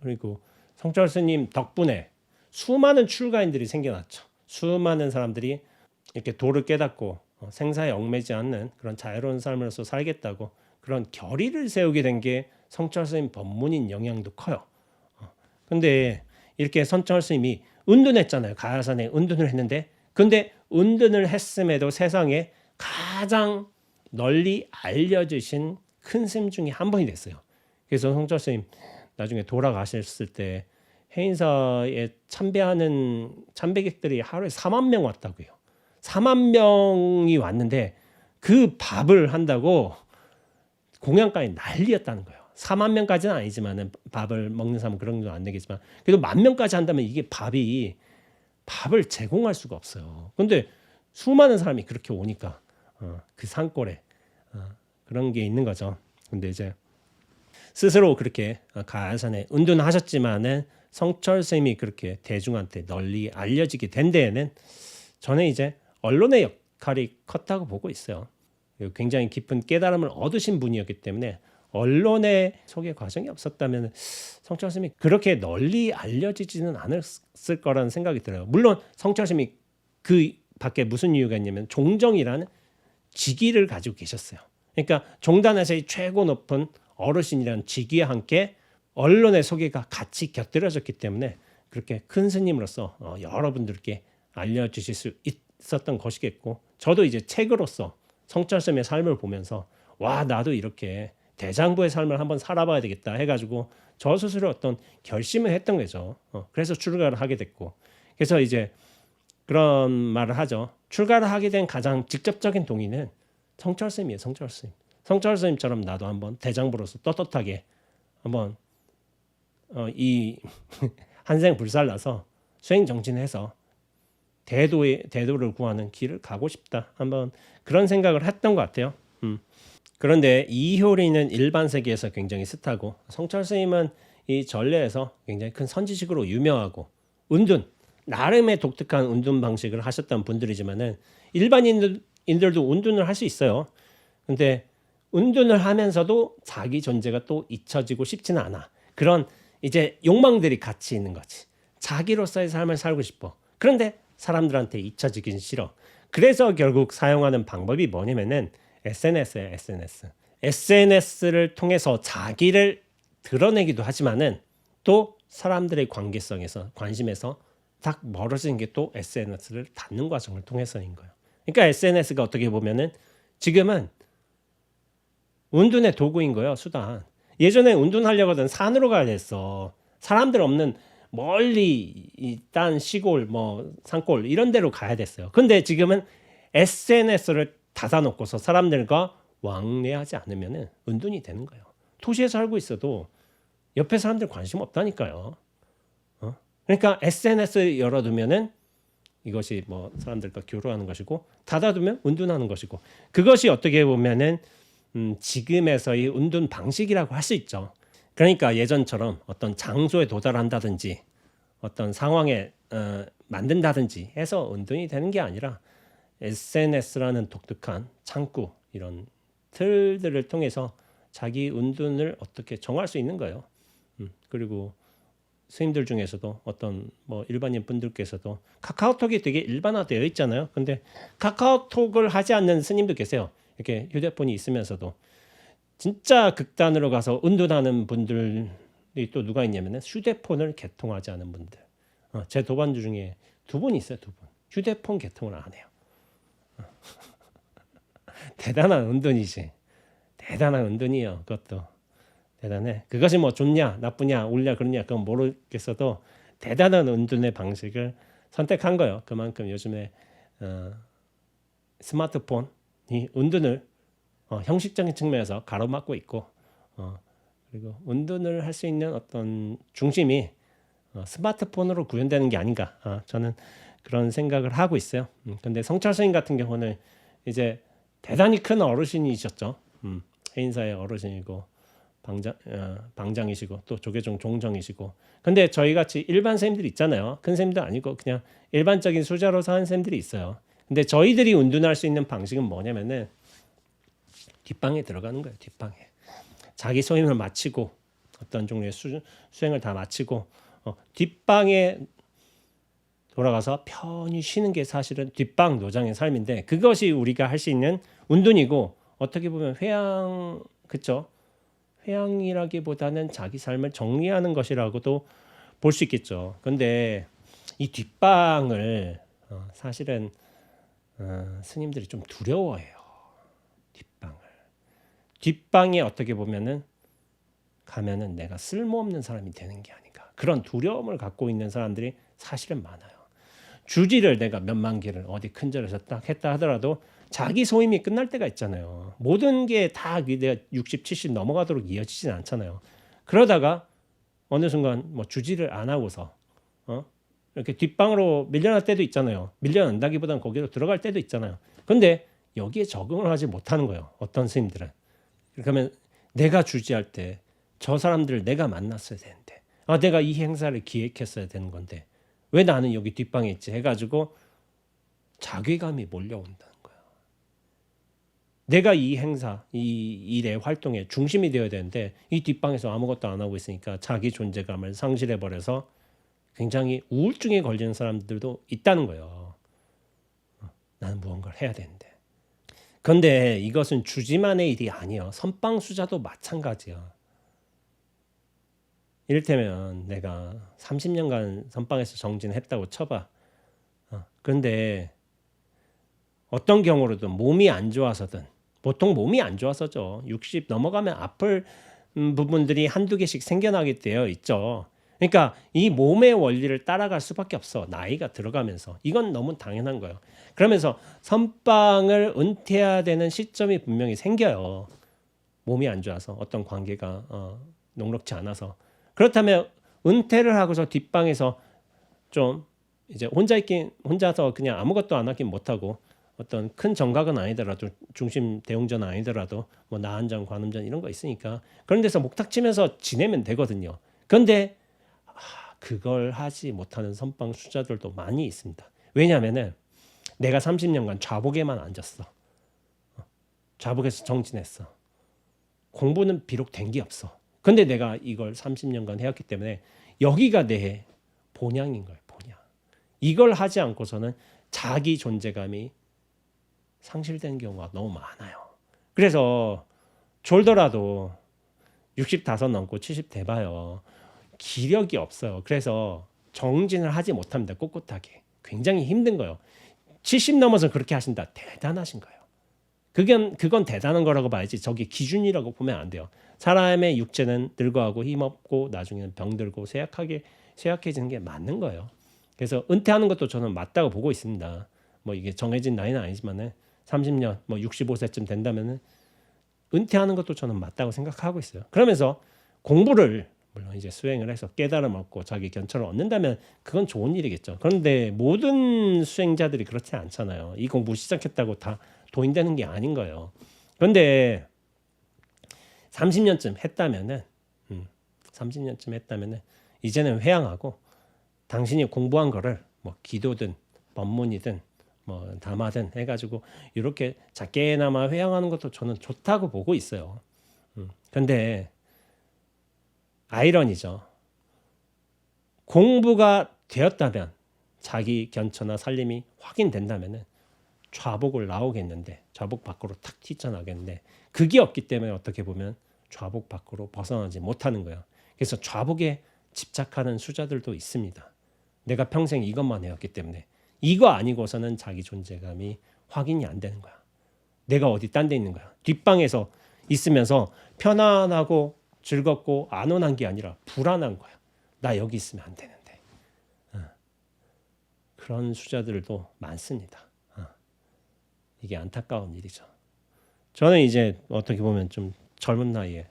그리고 성철 스님 덕분에 수많은 출가인들이 생겨났죠. 수많은 사람들이 이렇게 도를 깨닫고 생사에 얽매지 않는 그런 자유로운 삶으로서 살겠다고 그런 결의를 세우게 된 게 성철 스님 법문인 영향도 커요. 근데 이렇게 성철 스님이 은둔했잖아요. 가야산에 은둔을 했는데, 근데 은둔을 했음에도 세상에 가장 널리 알려주신 큰 스님 중에 한 분이 됐어요. 그래서 성철 스님 나중에 돌아가셨을 때 해인사에 참배하는 참배객들이 하루에 4만 명 왔다고요. 4만 명이 왔는데 그 밥을 한다고 공양가에 난리였다는 거예요. 4만 명까지는 아니지만 밥을 먹는 사람은 그런 정도 안 되겠지만 그래도 10,000명까지 한다면 이게 밥을 제공할 수가 없어요. 근데 수많은 사람이 그렇게 오니까 그 산골에 그런 게 있는 거죠. 근데 이제 스스로 그렇게 가야산에 은둔하셨지만은 성철 스님이 그렇게 대중한테 널리 알려지게 된 데에는 저는 이제 언론의 역할이 컸다고 보고 있어요. 굉장히 깊은 깨달음을 얻으신 분이었기 때문에 언론의 소개 과정이 없었다면 성철 스님이 그렇게 널리 알려지지는 않았을 거라는 생각이 들어요. 물론 성철 스님이 그 밖에 무슨 이유가 있냐면 종정이라는 직위를 가지고 계셨어요. 그러니까 종단에서의 최고 높은 어르신이라는 직위와 함께 언론의 소개가 같이 곁들여졌기 때문에 그렇게 큰 스님으로서 여러분들께 알려주실 수 있었던 것이겠고, 저도 이제 책으로서 성철 스님의 삶을 보면서 와, 나도 이렇게 대장부의 삶을 한번 살아봐야 되겠다 해가지고 저 스스로 어떤 결심을 했던 거죠. 그래서 출가를 하게 됐고, 그래서 이제 그런 말을 하죠. 출가를 하게 된 가장 직접적인 동의는 성철 스님이에요. 성철 스님. 성철 스님처럼 나도 한번 대장부로서 떳떳하게 한번 이 한생 불살라서 수행 정진해서 대도를 구하는 길을 가고 싶다. 한번 그런 생각을 했던 것 같아요. 그런데 이효리는 일반 세계에서 굉장히 스타고, 성철 스님은 이 전례에서 굉장히 큰 선지식으로 유명하고, 은둔 나름의 독특한 은둔 방식을 하셨던 분들이지만은 일반인들도 은둔을 할 수 있어요. 근데 은둔을 하면서도 자기 존재가 또 잊혀지고 싶지는 않아. 그런 이제 욕망들이 같이 있는 거지. 자기로서의 삶을 살고 싶어. 그런데 사람들한테 잊혀지긴 싫어. 그래서 결국 사용하는 방법이 뭐냐면은 SNS예요. SNS를 통해서 자기를 드러내기도 하지만은 또 사람들의 관심에서 딱 멀어지는 게 또 SNS를 닫는 과정을 통해서인 거예요. 그러니까 SNS가 어떻게 보면은 지금은 운둔의 도구인 거예요. 수단. 예전에 운둔하려고 하던 산으로 가야 됐어. 사람들 없는 멀리 딴 시골 산골 이런 데로 가야 됐어요. 근데 지금은 SNS를 닫아놓고서 사람들과 왕래하지 않으면 은둔이 되는 거예요. 도시에 살고 있어도 옆에 사람들 관심 없다니까요. 그러니까 SNS 열어두면은 이것이 사람들과 교류하는 것이고, 닫아두면 은둔하는 것이고, 그것이 어떻게 보면은 지금에서의 은둔 방식이라고 할 수 있죠. 그러니까 예전처럼 어떤 장소에 도달한다든지 어떤 상황에 만든다든지 해서 은둔이 되는 게 아니라 SNS라는 독특한 창구, 이런 틀들을 통해서 자기 은둔을 어떻게 정할 수 있는 거예요. 그리고 스님들 중에서도 어떤 일반인 분들께서도 카카오톡이 되게 일반화되어 있잖아요. 근데 카카오톡을 하지 않는 스님도 계세요. 이렇게 휴대폰이 있으면서도. 진짜 극단으로 가서 은둔하는 분들이 또 누가 있냐면 휴대폰을 개통하지 않은 분들. 제 도반주 중에 2분 있어요. 2분. 휴대폰 개통을 안 해요. 대단한 은둔이지. 대단한 은둔이에요. 그것도 대단해. 그것이 좋냐 나쁘냐 옳냐 그러냐 그건 모르겠어도 대단한 은둔의 방식을 선택한 거예요. 그만큼 요즘에 스마트폰이 은둔을 형식적인 측면에서 가로막고 있고, 그리고 은둔을 할 수 있는 어떤 중심이 스마트폰으로 구현되는 게 아닌가, 저는 그런 생각을 하고 있어요. 근데 성철 스님 같은 경우는 이제 대단히 큰 어르신이셨죠. 해인사의 어르신이고 방장이시고 또 조계종 종정이시고. 근데 저희 같이 일반 스님들 있잖아요. 큰 스님도 아니고 그냥 일반적인 수자로 사는 스님들이 있어요. 근데 저희들이 은둔할 수 있는 방식은 뭐냐면은 뒷방에 들어가는 거예요. 뒷방에 자기 소임을 마치고 어떤 종류의 수행을 다 마치고 뒷방에 돌아가서 편히 쉬는 게 사실은 뒷방 노장의 삶인데, 그것이 우리가 할 수 있는 은둔이고, 어떻게 보면 회양, 그쵸? 회양이라기보다는 자기 삶을 정리하는 것이라고도 볼 수 있겠죠. 근데 이 뒷방을 사실은 스님들이 좀 두려워해요. 뒷방에 어떻게 보면은 가면은 내가 쓸모없는 사람이 되는 게 아닌가, 그런 두려움을 갖고 있는 사람들이 사실은 많아요. 주지를 내가 몇만 개를 어디 큰 절에서 딱 했다 하더라도 자기 소임이 끝날 때가 있잖아요. 모든 게 다 내가 60, 70 넘어가도록 이어지진 않잖아요. 그러다가 어느 순간 주지를 안 하고서 이렇게 뒷방으로 밀려날 때도 있잖아요. 밀려난다기보다는 거기로 들어갈 때도 있잖아요. 근데 여기에 적응을 하지 못하는 거예요. 어떤 스님들은. 그러면 내가 주지할 때 저 사람들을 내가 만났어야 되는데 아, 내가 이 행사를 기획했어야 되는 건데 왜 나는 여기 뒷방에 있지 해가지고 자괴감이 몰려온다는 거야. 내가 이 행사, 이 일의 활동의 중심이 되어야 되는데 이 뒷방에서 아무것도 안 하고 있으니까 자기 존재감을 상실해버려서 굉장히 우울증에 걸리는 사람들도 있다는 거예요. 나는 무언가를 해야 되는데. 그런데 이것은 주지만의 일이 아니에요. 선빵수자도 마찬가지야. 이를테면 내가 30년간 선빵에서 정진했다고 쳐봐. 그런데 어떤 경우로든 몸이 안 좋아서든, 보통 몸이 안 좋아서죠. 60 넘어가면 아플 부분들이 한두 개씩 생겨나게 되어 있죠. 그러니까 이 몸의 원리를 따라갈 수밖에 없어. 나이가 들어가면서. 이건 너무 당연한 거예요. 그러면서 선빵을 은퇴해야 되는 시점이 분명히 생겨요. 몸이 안 좋아서 어떤 관계가 녹록지 않아서. 그렇다면 은퇴를 하고서 뒷방에서 좀 이제 혼자서 그냥 아무것도 안 하긴 못하고 어떤 큰 정각은 아니더라도 중심 대웅전 아니더라도 뭐 나한전 관음전 이런 거 있으니까 그런 데서 목탁치면서 지내면 되거든요. 그런데 그걸 하지 못하는 선빵 수자들도 많이 있습니다. 왜냐하면은 내가 30년간 좌복에만 앉았어. 좌복에서 정진했어. 공부는 비록 된 게 없어. 근데 내가 이걸 30년간 해왔기 때문에 여기가 내 본향인 거예요. 본향. 이걸 하지 않고서는 자기 존재감이 상실되는 경우가 너무 많아요. 그래서 졸더라도 65 넘고 70 돼봐요. 기력이 없어요. 그래서 정진을 하지 못합니다. 꿋꿋하게. 굉장히 힘든 거예요. 70 넘어서 그렇게 하신다. 대단하신 거예요. 그건 대단한 거라고 봐야지 저기 기준이라고 보면 안 돼요. 사람의 육체는 늙어가고 힘없고 나중에는 병들고 쇠약해지는 게 맞는 거예요. 그래서 은퇴하는 것도 저는 맞다고 보고 있습니다. 뭐 이게 정해진 나이는 아니지만은 30년 뭐 65세쯤 된다면은 은퇴하는 것도 저는 맞다고 생각하고 있어요. 그러면서 공부를 물론 이제 수행을 해서 깨달음 얻고 자기 견천을 얻는다면 그건 좋은 일이겠죠. 그런데 모든 수행자들이 그렇지 않잖아요. 이 공부 시작했다고 다 도인되는 게 아닌 거예요. 그런데 30년쯤 했다면은 30년쯤 했다면은 이제는 회양하고 당신이 공부한 거를 뭐 기도든 법문이든 뭐 담화든 해가지고 이렇게 작게나마 회양하는 것도 저는 좋다고 보고 있어요. 그런데 아이러니죠. 공부가 되었다면 자기 견처나 살림이 확인된다면은 좌복을 나오겠는데 좌복 밖으로 탁 튀쳐나겠는데 그게 없기 때문에 어떻게 보면 좌복 밖으로 벗어나지 못하는 거예요. 그래서 좌복에 집착하는 수자들도 있습니다. 내가 평생 이것만 해왔기 때문에 이거 아니고서는 자기 존재감이 확인이 안 되는 거야. 내가 어디 딴 데 있는 거야. 뒷방에서 있으면서 편안하고 즐겁고 안온한 게 아니라 불안한 거야. 나 여기 있으면 안 되는데. 그런 수자들도 많습니다. 이게 안타까운 일이죠. 저는 이제 어떻게 보면 좀 젊은 나이에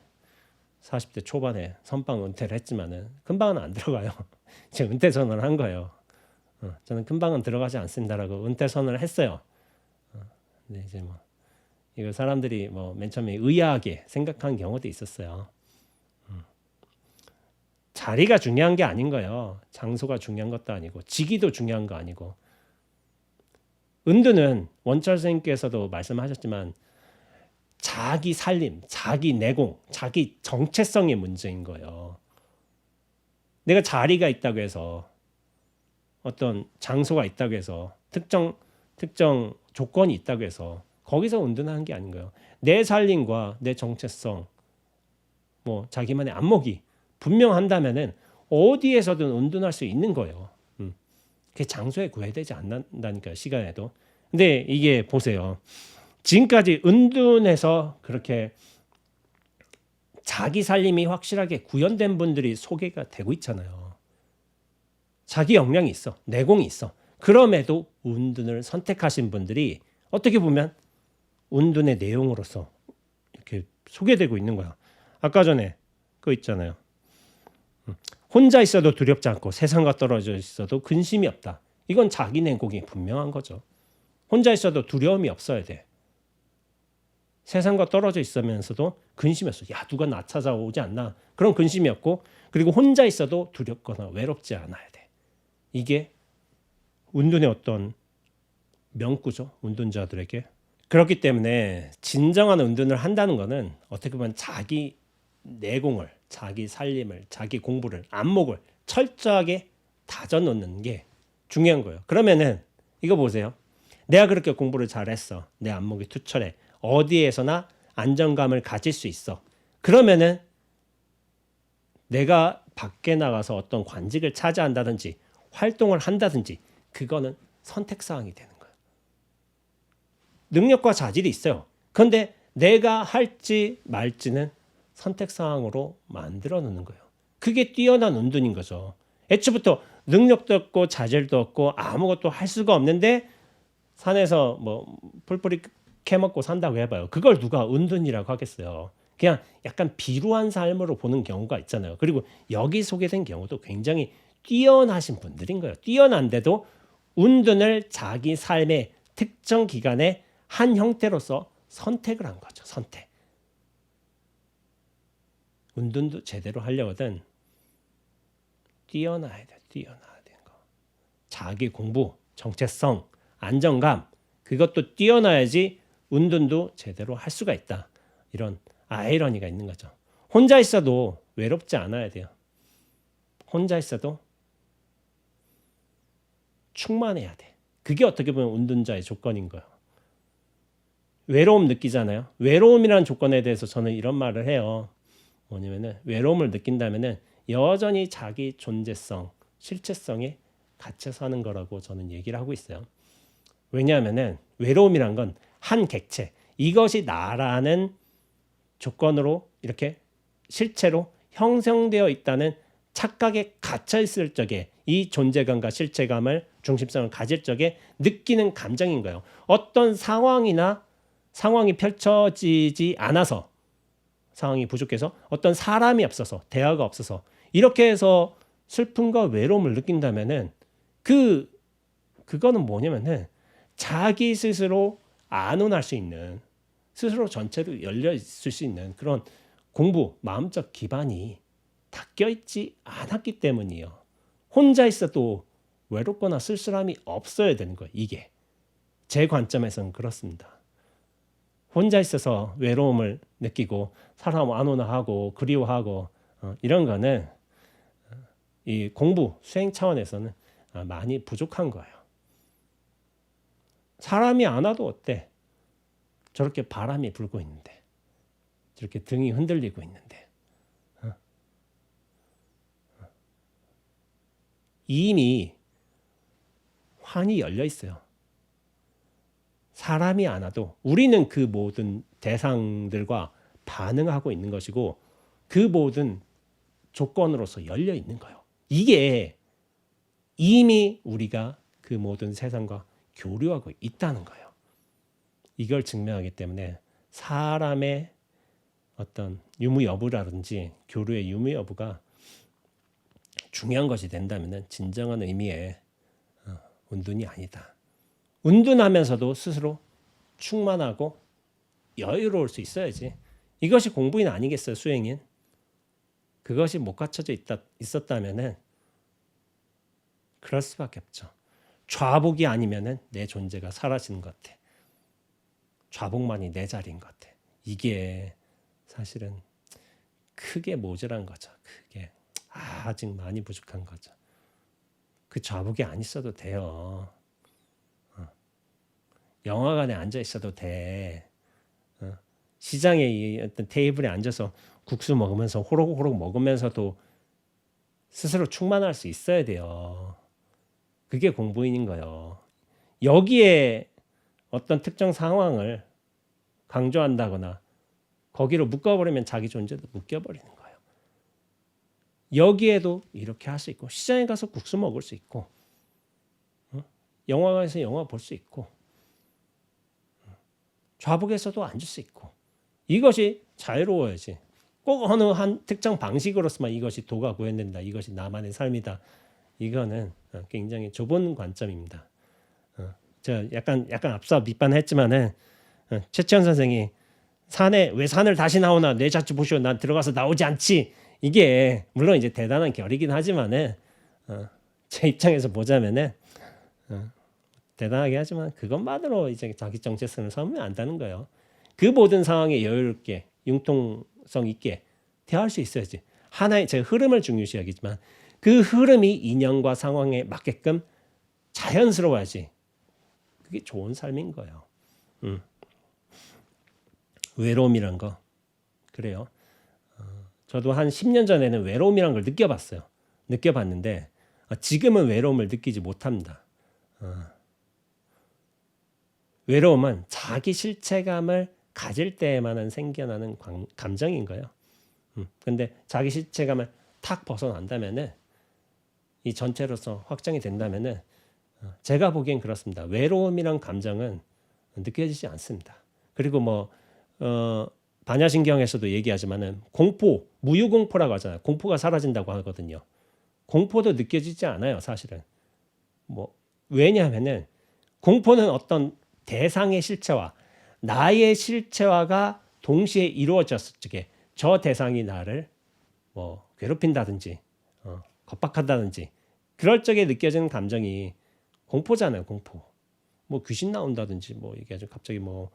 40대 초반에 선빵 은퇴를 했지만은 금방은 안 들어가요. 지금 은퇴 선언을 한 거예요. 저는 금방은 들어가지 않습니다라고 은퇴 선언을 했어요. 근데 이제 뭐 이거 사람들이 뭐 맨 처음에 의아하게 생각한 경우도 있었어요. 자리가 중요한 게 아닌 거예요. 장소가 중요한 것도 아니고 직위도 중요한 거 아니고 은두는 원철 선생님께서도 말씀하셨지만 자기 살림, 자기 내공, 자기 정체성의 문제인 거예요. 내가 자리가 있다고 해서 어떤 장소가 있다고 해서 특정 조건이 있다고 해서 거기서 은둔하는 게 아닌 거예요. 내 살림과 내 정체성, 뭐 자기만의 안목이 분명한다면은 어디에서든 은둔할 수 있는 거예요. 그게 장소에 구애되지 않는다니까요. 시간에도. 근데 이게 보세요. 지금까지 은둔해서 그렇게 자기 살림이 확실하게 구현된 분들이 소개가 되고 있잖아요. 자기 역량이 있어. 내공이 있어. 그럼에도 은둔을 선택하신 분들이 어떻게 보면 은둔의 내용으로서 이렇게 소개되고 있는 거야. 아까 전에 그거 있잖아요. 혼자 있어도 두렵지 않고 세상과 떨어져 있어도 근심이 없다. 이건 자기 내공이 분명한 거죠. 혼자 있어도 두려움이 없어야 돼. 세상과 떨어져 있으면서도 근심했어. 야, 누가 나 찾아오지 않나? 그런 근심이었고, 그리고 혼자 있어도 두렵거나 외롭지 않아야 돼. 이게 운둔의 어떤 명구죠. 운둔자들에게. 그렇기 때문에 진정한 운둔을 한다는 것은 어떻게 보면 자기 내공을, 자기 살림을, 자기 공부를, 안목을 철저하게 다져놓는 게 중요한 거예요. 그러면은 이거 보세요. 내가 그렇게 공부를 잘했어. 내 안목이 투철해. 어디에서나 안정감을 가질 수 있어. 그러면은 내가 밖에 나가서 어떤 관직을 차지한다든지 활동을 한다든지 그거는 선택사항이 되는 거예요. 능력과 자질이 있어요. 그런데 내가 할지 말지는 선택사항으로 만들어 놓는 거예요. 그게 뛰어난 운둔인 거죠. 애초부터 능력도 없고 자질도 없고 아무것도 할 수가 없는데 산에서 뭐 풀뿌리 캐먹고 산다고 해봐요. 그걸 누가 운둔이라고 하겠어요. 그냥 약간 비루한 삶으로 보는 경우가 있잖아요. 그리고 여기 소개된 경우도 굉장히 뛰어나신 분들인 거예요. 뛰어난데도 운둔을 자기 삶의 특정 기간에 한 형태로서 선택을 한 거죠. 선택. 운둔도 제대로 하려거든 뛰어나야 돼. 뛰어나야 되는 거. 자기 공부, 정체성, 안정감 그것도 뛰어나야지 운둔도 제대로 할 수가 있다. 이런 아이러니가 있는 거죠. 혼자 있어도 외롭지 않아야 돼요. 혼자 있어도 충만해야 돼. 그게 어떻게 보면 운둔자의 조건인 거예요. 외로움 느끼잖아요. 외로움이라는 조건에 대해서 저는 이런 말을 해요. 뭐냐면은 외로움을 느낀다면은 여전히 자기 존재성, 실체성에 갇혀 사는 거라고 저는 얘기를 하고 있어요. 왜냐하면은 외로움이란 건 한 객체, 이것이 나라는 조건으로 이렇게 실체로 형성되어 있다는 착각에 갇혀 있을 적에 이 존재감과 실체감을 중심성을 가질 적에 느끼는 감정인 거예요. 어떤 상황이나 상황이 펼쳐지지 않아서 상황이 부족해서 어떤 사람이 없어서 대화가 없어서 이렇게 해서 슬픔과 외로움을 느낀다면은 그거는 뭐냐면은 자기 스스로 안온할 수 있는 스스로 전체로 열려 있을 수 있는 그런 공부 마음적 기반이 닦여 있지 않았기 때문이에요. 혼자 있어도 외롭거나 쓸쓸함이 없어야 되는 거예요. 이게 제 관점에서는 그렇습니다. 혼자 있어서 외로움을 느끼고 사람 안온하고 그리워하고 이런 거는 이 공부 수행 차원에서는 많이 부족한 거예요. 사람이 안 와도 어때? 저렇게 바람이 불고 있는데 저렇게 등이 흔들리고 있는데 이미 환이 열려 있어요. 사람이 안 와도 우리는 그 모든 대상들과 반응하고 있는 것이고 그 모든 조건으로서 열려 있는 거예요. 이게 이미 우리가 그 모든 세상과 교류하고 있다는 거예요. 이걸 증명하기 때문에 사람의 어떤 유무 여부라든지 교류의 유무 여부가 중요한 것이 된다면 진정한 의미의 운둔이 아니다. 운둔하면서도 스스로 충만하고 여유로울 수 있어야지. 이것이 공부인 아니겠어요, 수행인? 그것이 못 갖춰져 있었다면은 그럴 수밖에 없죠. 좌복이 아니면은 내 존재가 사라지는 것 같아. 좌복만이 내 자리인 것 같아. 이게 사실은 크게 모자란 거죠. 그게 아직 많이 부족한 거죠. 그 좌복이 안 있어도 돼요. 영화관에 앉아 있어도 돼. 시장에 이 어떤 테이블에 앉아서 국수 먹으면서 호록호록 먹으면서도 스스로 충만할 수 있어야 돼요. 그게 공부인인 거예요. 여기에 어떤 특정 상황을 강조한다거나 거기로 묶어버리면 자기 존재도 묶여버리는 거예요. 여기에도 이렇게 할 수 있고 시장에 가서 국수 먹을 수 있고 영화관에서 영화 볼 수 있고 좌복에서도 앉을 수 있고 이것이 자유로워야지. 꼭 어느 한 특정 방식으로서만 이것이 도가 구현된다. 이것이 나만의 삶이다. 이거는 굉장히 좁은 관점입니다. 제가 약간 앞서 밑반했지만은 최치현 선생이 산에 왜 산을 다시 나오나 내 자취 보시오 난 들어가서 나오지 않지. 이게 물론 이제 대단한 결이긴 하지만은 제 입장에서 보자면은 대단하게 하지만 그것만으로 이제 자기 정체성을 삼으면 안다는 거예요. 그 모든 상황에 여유롭게 융통성 있게 대할 수 있어야지. 하나의 제 흐름을 중요시하겠지만 그 흐름이 인연과 상황에 맞게끔 자연스러워야지. 그게 좋은 삶인 거예요. 외로움이란 거 그래요. 저도 한 10년 전에는 외로움이란 걸 느껴봤어요. 느껴봤는데 지금은 외로움을 느끼지 못합니다. 외로움은 자기 실체감을 가질 때에만 생겨나는 감정인 거예요. 근데 자기 실체감을 탁 벗어난다면은 이 전체로서 확정이 된다면은 제가 보기엔 그렇습니다. 외로움이란 감정은 느껴지지 않습니다. 그리고 뭐 반야신경에서도 얘기하지만은 공포, 무유공포라고 하잖아요. 공포가 사라진다고 하거든요. 공포도 느껴지지 않아요, 사실은. 뭐 왜냐하면은 공포는 어떤 대상의 실체와 나의 실체화가 동시에 이루어졌을 적에 저 대상이 나를 뭐 괴롭힌다든지 겁박한다든지 그럴 적에 느껴지는 감정이 공포잖아요, 공포. 뭐 귀신 나온다든지 뭐 이게 아주 갑자기 뭐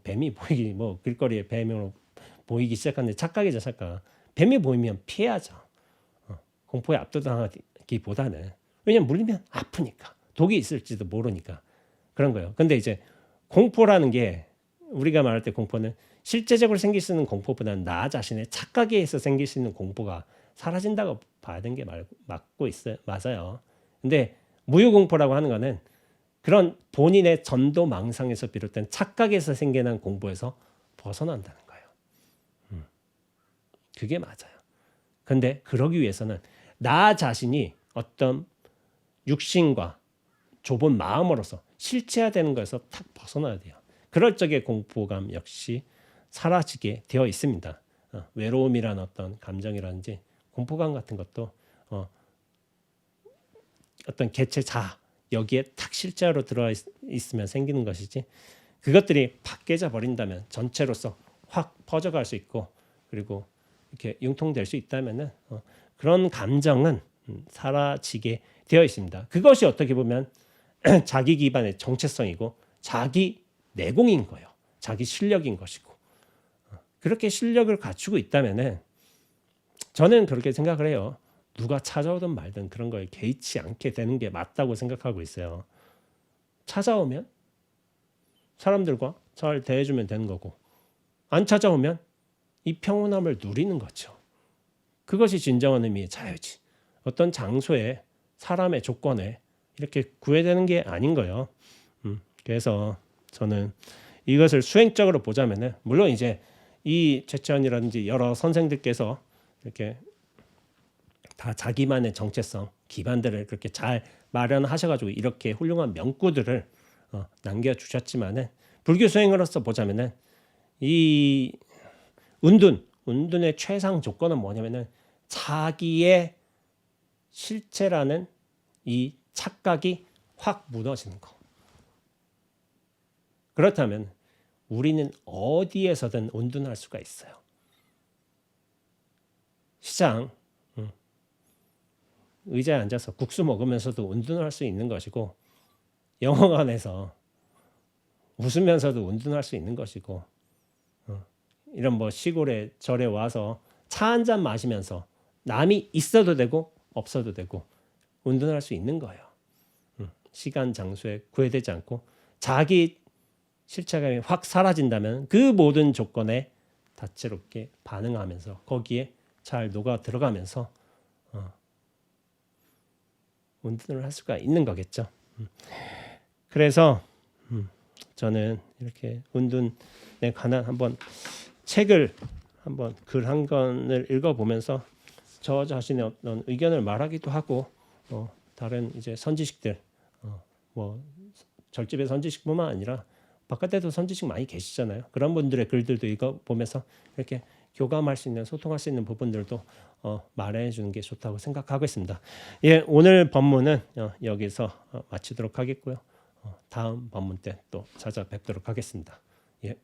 뱀이 보이기 뭐 길거리에 뱀으로 보이기 시작하는데 착각이죠, 착각. 뱀이 보이면 피해야죠. 공포에 압도당하기보다는 왜냐면 물리면 아프니까 독이 있을지도 모르니까 그런 거예요. 근데 이제 공포라는 게 우리가 말할 때 공포는 실제적으로 생길 수 있는 공포보다는 나 자신의 착각에 의해서 생길 수 있는 공포가 사라진다고 봐야 되는 게 맞고 있어요. 맞아요. 근데 무유공포라고 하는 거는 그런 본인의 전도 망상에서 비롯된 착각에서 생겨난 공포에서 벗어난다는 거예요. 그게 맞아요. 근데 그러기 위해서는 나 자신이 어떤 육신과 좁은 마음으로서 실체화되는 것에서 탁 벗어나야 돼요. 그럴 적에 공포감 역시 사라지게 되어 있습니다. 외로움이란 어떤 감정이라든지 공포감 같은 것도 어떤 개체 자 여기에 탁 실제로 들어와 있으면 생기는 것이지 그것들이 팍 깨져 버린다면 전체로서 확 퍼져갈 수 있고 그리고 이렇게 융통될 수 있다면은 그런 감정은 사라지게 되어 있습니다. 그것이 어떻게 보면 자기 기반의 정체성이고 자기 내공인 거예요. 자기 실력인 것이고 그렇게 실력을 갖추고 있다면은 저는 그렇게 생각을 해요. 누가 찾아오든 말든 그런 거에 개의치 않게 되는 게 맞다고 생각하고 있어요. 찾아오면 사람들과 잘 대해주면 되는 거고 안 찾아오면 이 평온함을 누리는 거죠. 그것이 진정한 의미의 자유지. 어떤 장소에 사람의 조건에 이렇게 구애되는 게 아닌 거예요. 그래서 저는 이것을 수행적으로 보자면은 물론 이제 이 최치원이라든지 여러 선생들께서 이렇게 다 자기만의 정체성 기반들을 그렇게 잘 마련하셔가지고 이렇게 훌륭한 명구들을 남겨주셨지만은 불교 수행으로서 보자면은 이 운둔의 최상 조건은 뭐냐면은 자기의 실체라는 이 착각이 확 무너지는 거. 그렇다면 우리는 어디에서든 운둔할 수가 있어요. 시장 의자에 앉아서 국수 먹으면서도 운둔할 수 있는 것이고 영화관에서 웃으면서도 운둔할 수 있는 것이고 이런 뭐 시골에 절에 와서 차 한 잔 마시면서 남이 있어도 되고 없어도 되고 운둔할 수 있는 거예요. 시간 장소에 구애되지 않고 자기 실체감이 확 사라진다면 그 모든 조건에 다채롭게 반응하면서 거기에 잘 녹아 들어가면서 운동을 할 수가 있는 거겠죠. 그래서 저는 이렇게 운동에 관한 한번 책을 한번 글 한 권을 읽어보면서 저 자신의 어떤 의견을 말하기도 하고 다른 이제 선지식들 뭐 절집의 선지식뿐만 아니라 바깥에도 선지식 많이 계시잖아요. 그런 분들의 글들도 읽어보면서 이렇게 교감할 수 있는 소통할 수 있는 부분들도 말해주는 게 좋다고 생각하고 있습니다. 예, 오늘 법문은 여기서 마치도록 하겠고요. 다음 법문 때 또 찾아뵙도록 하겠습니다. 예.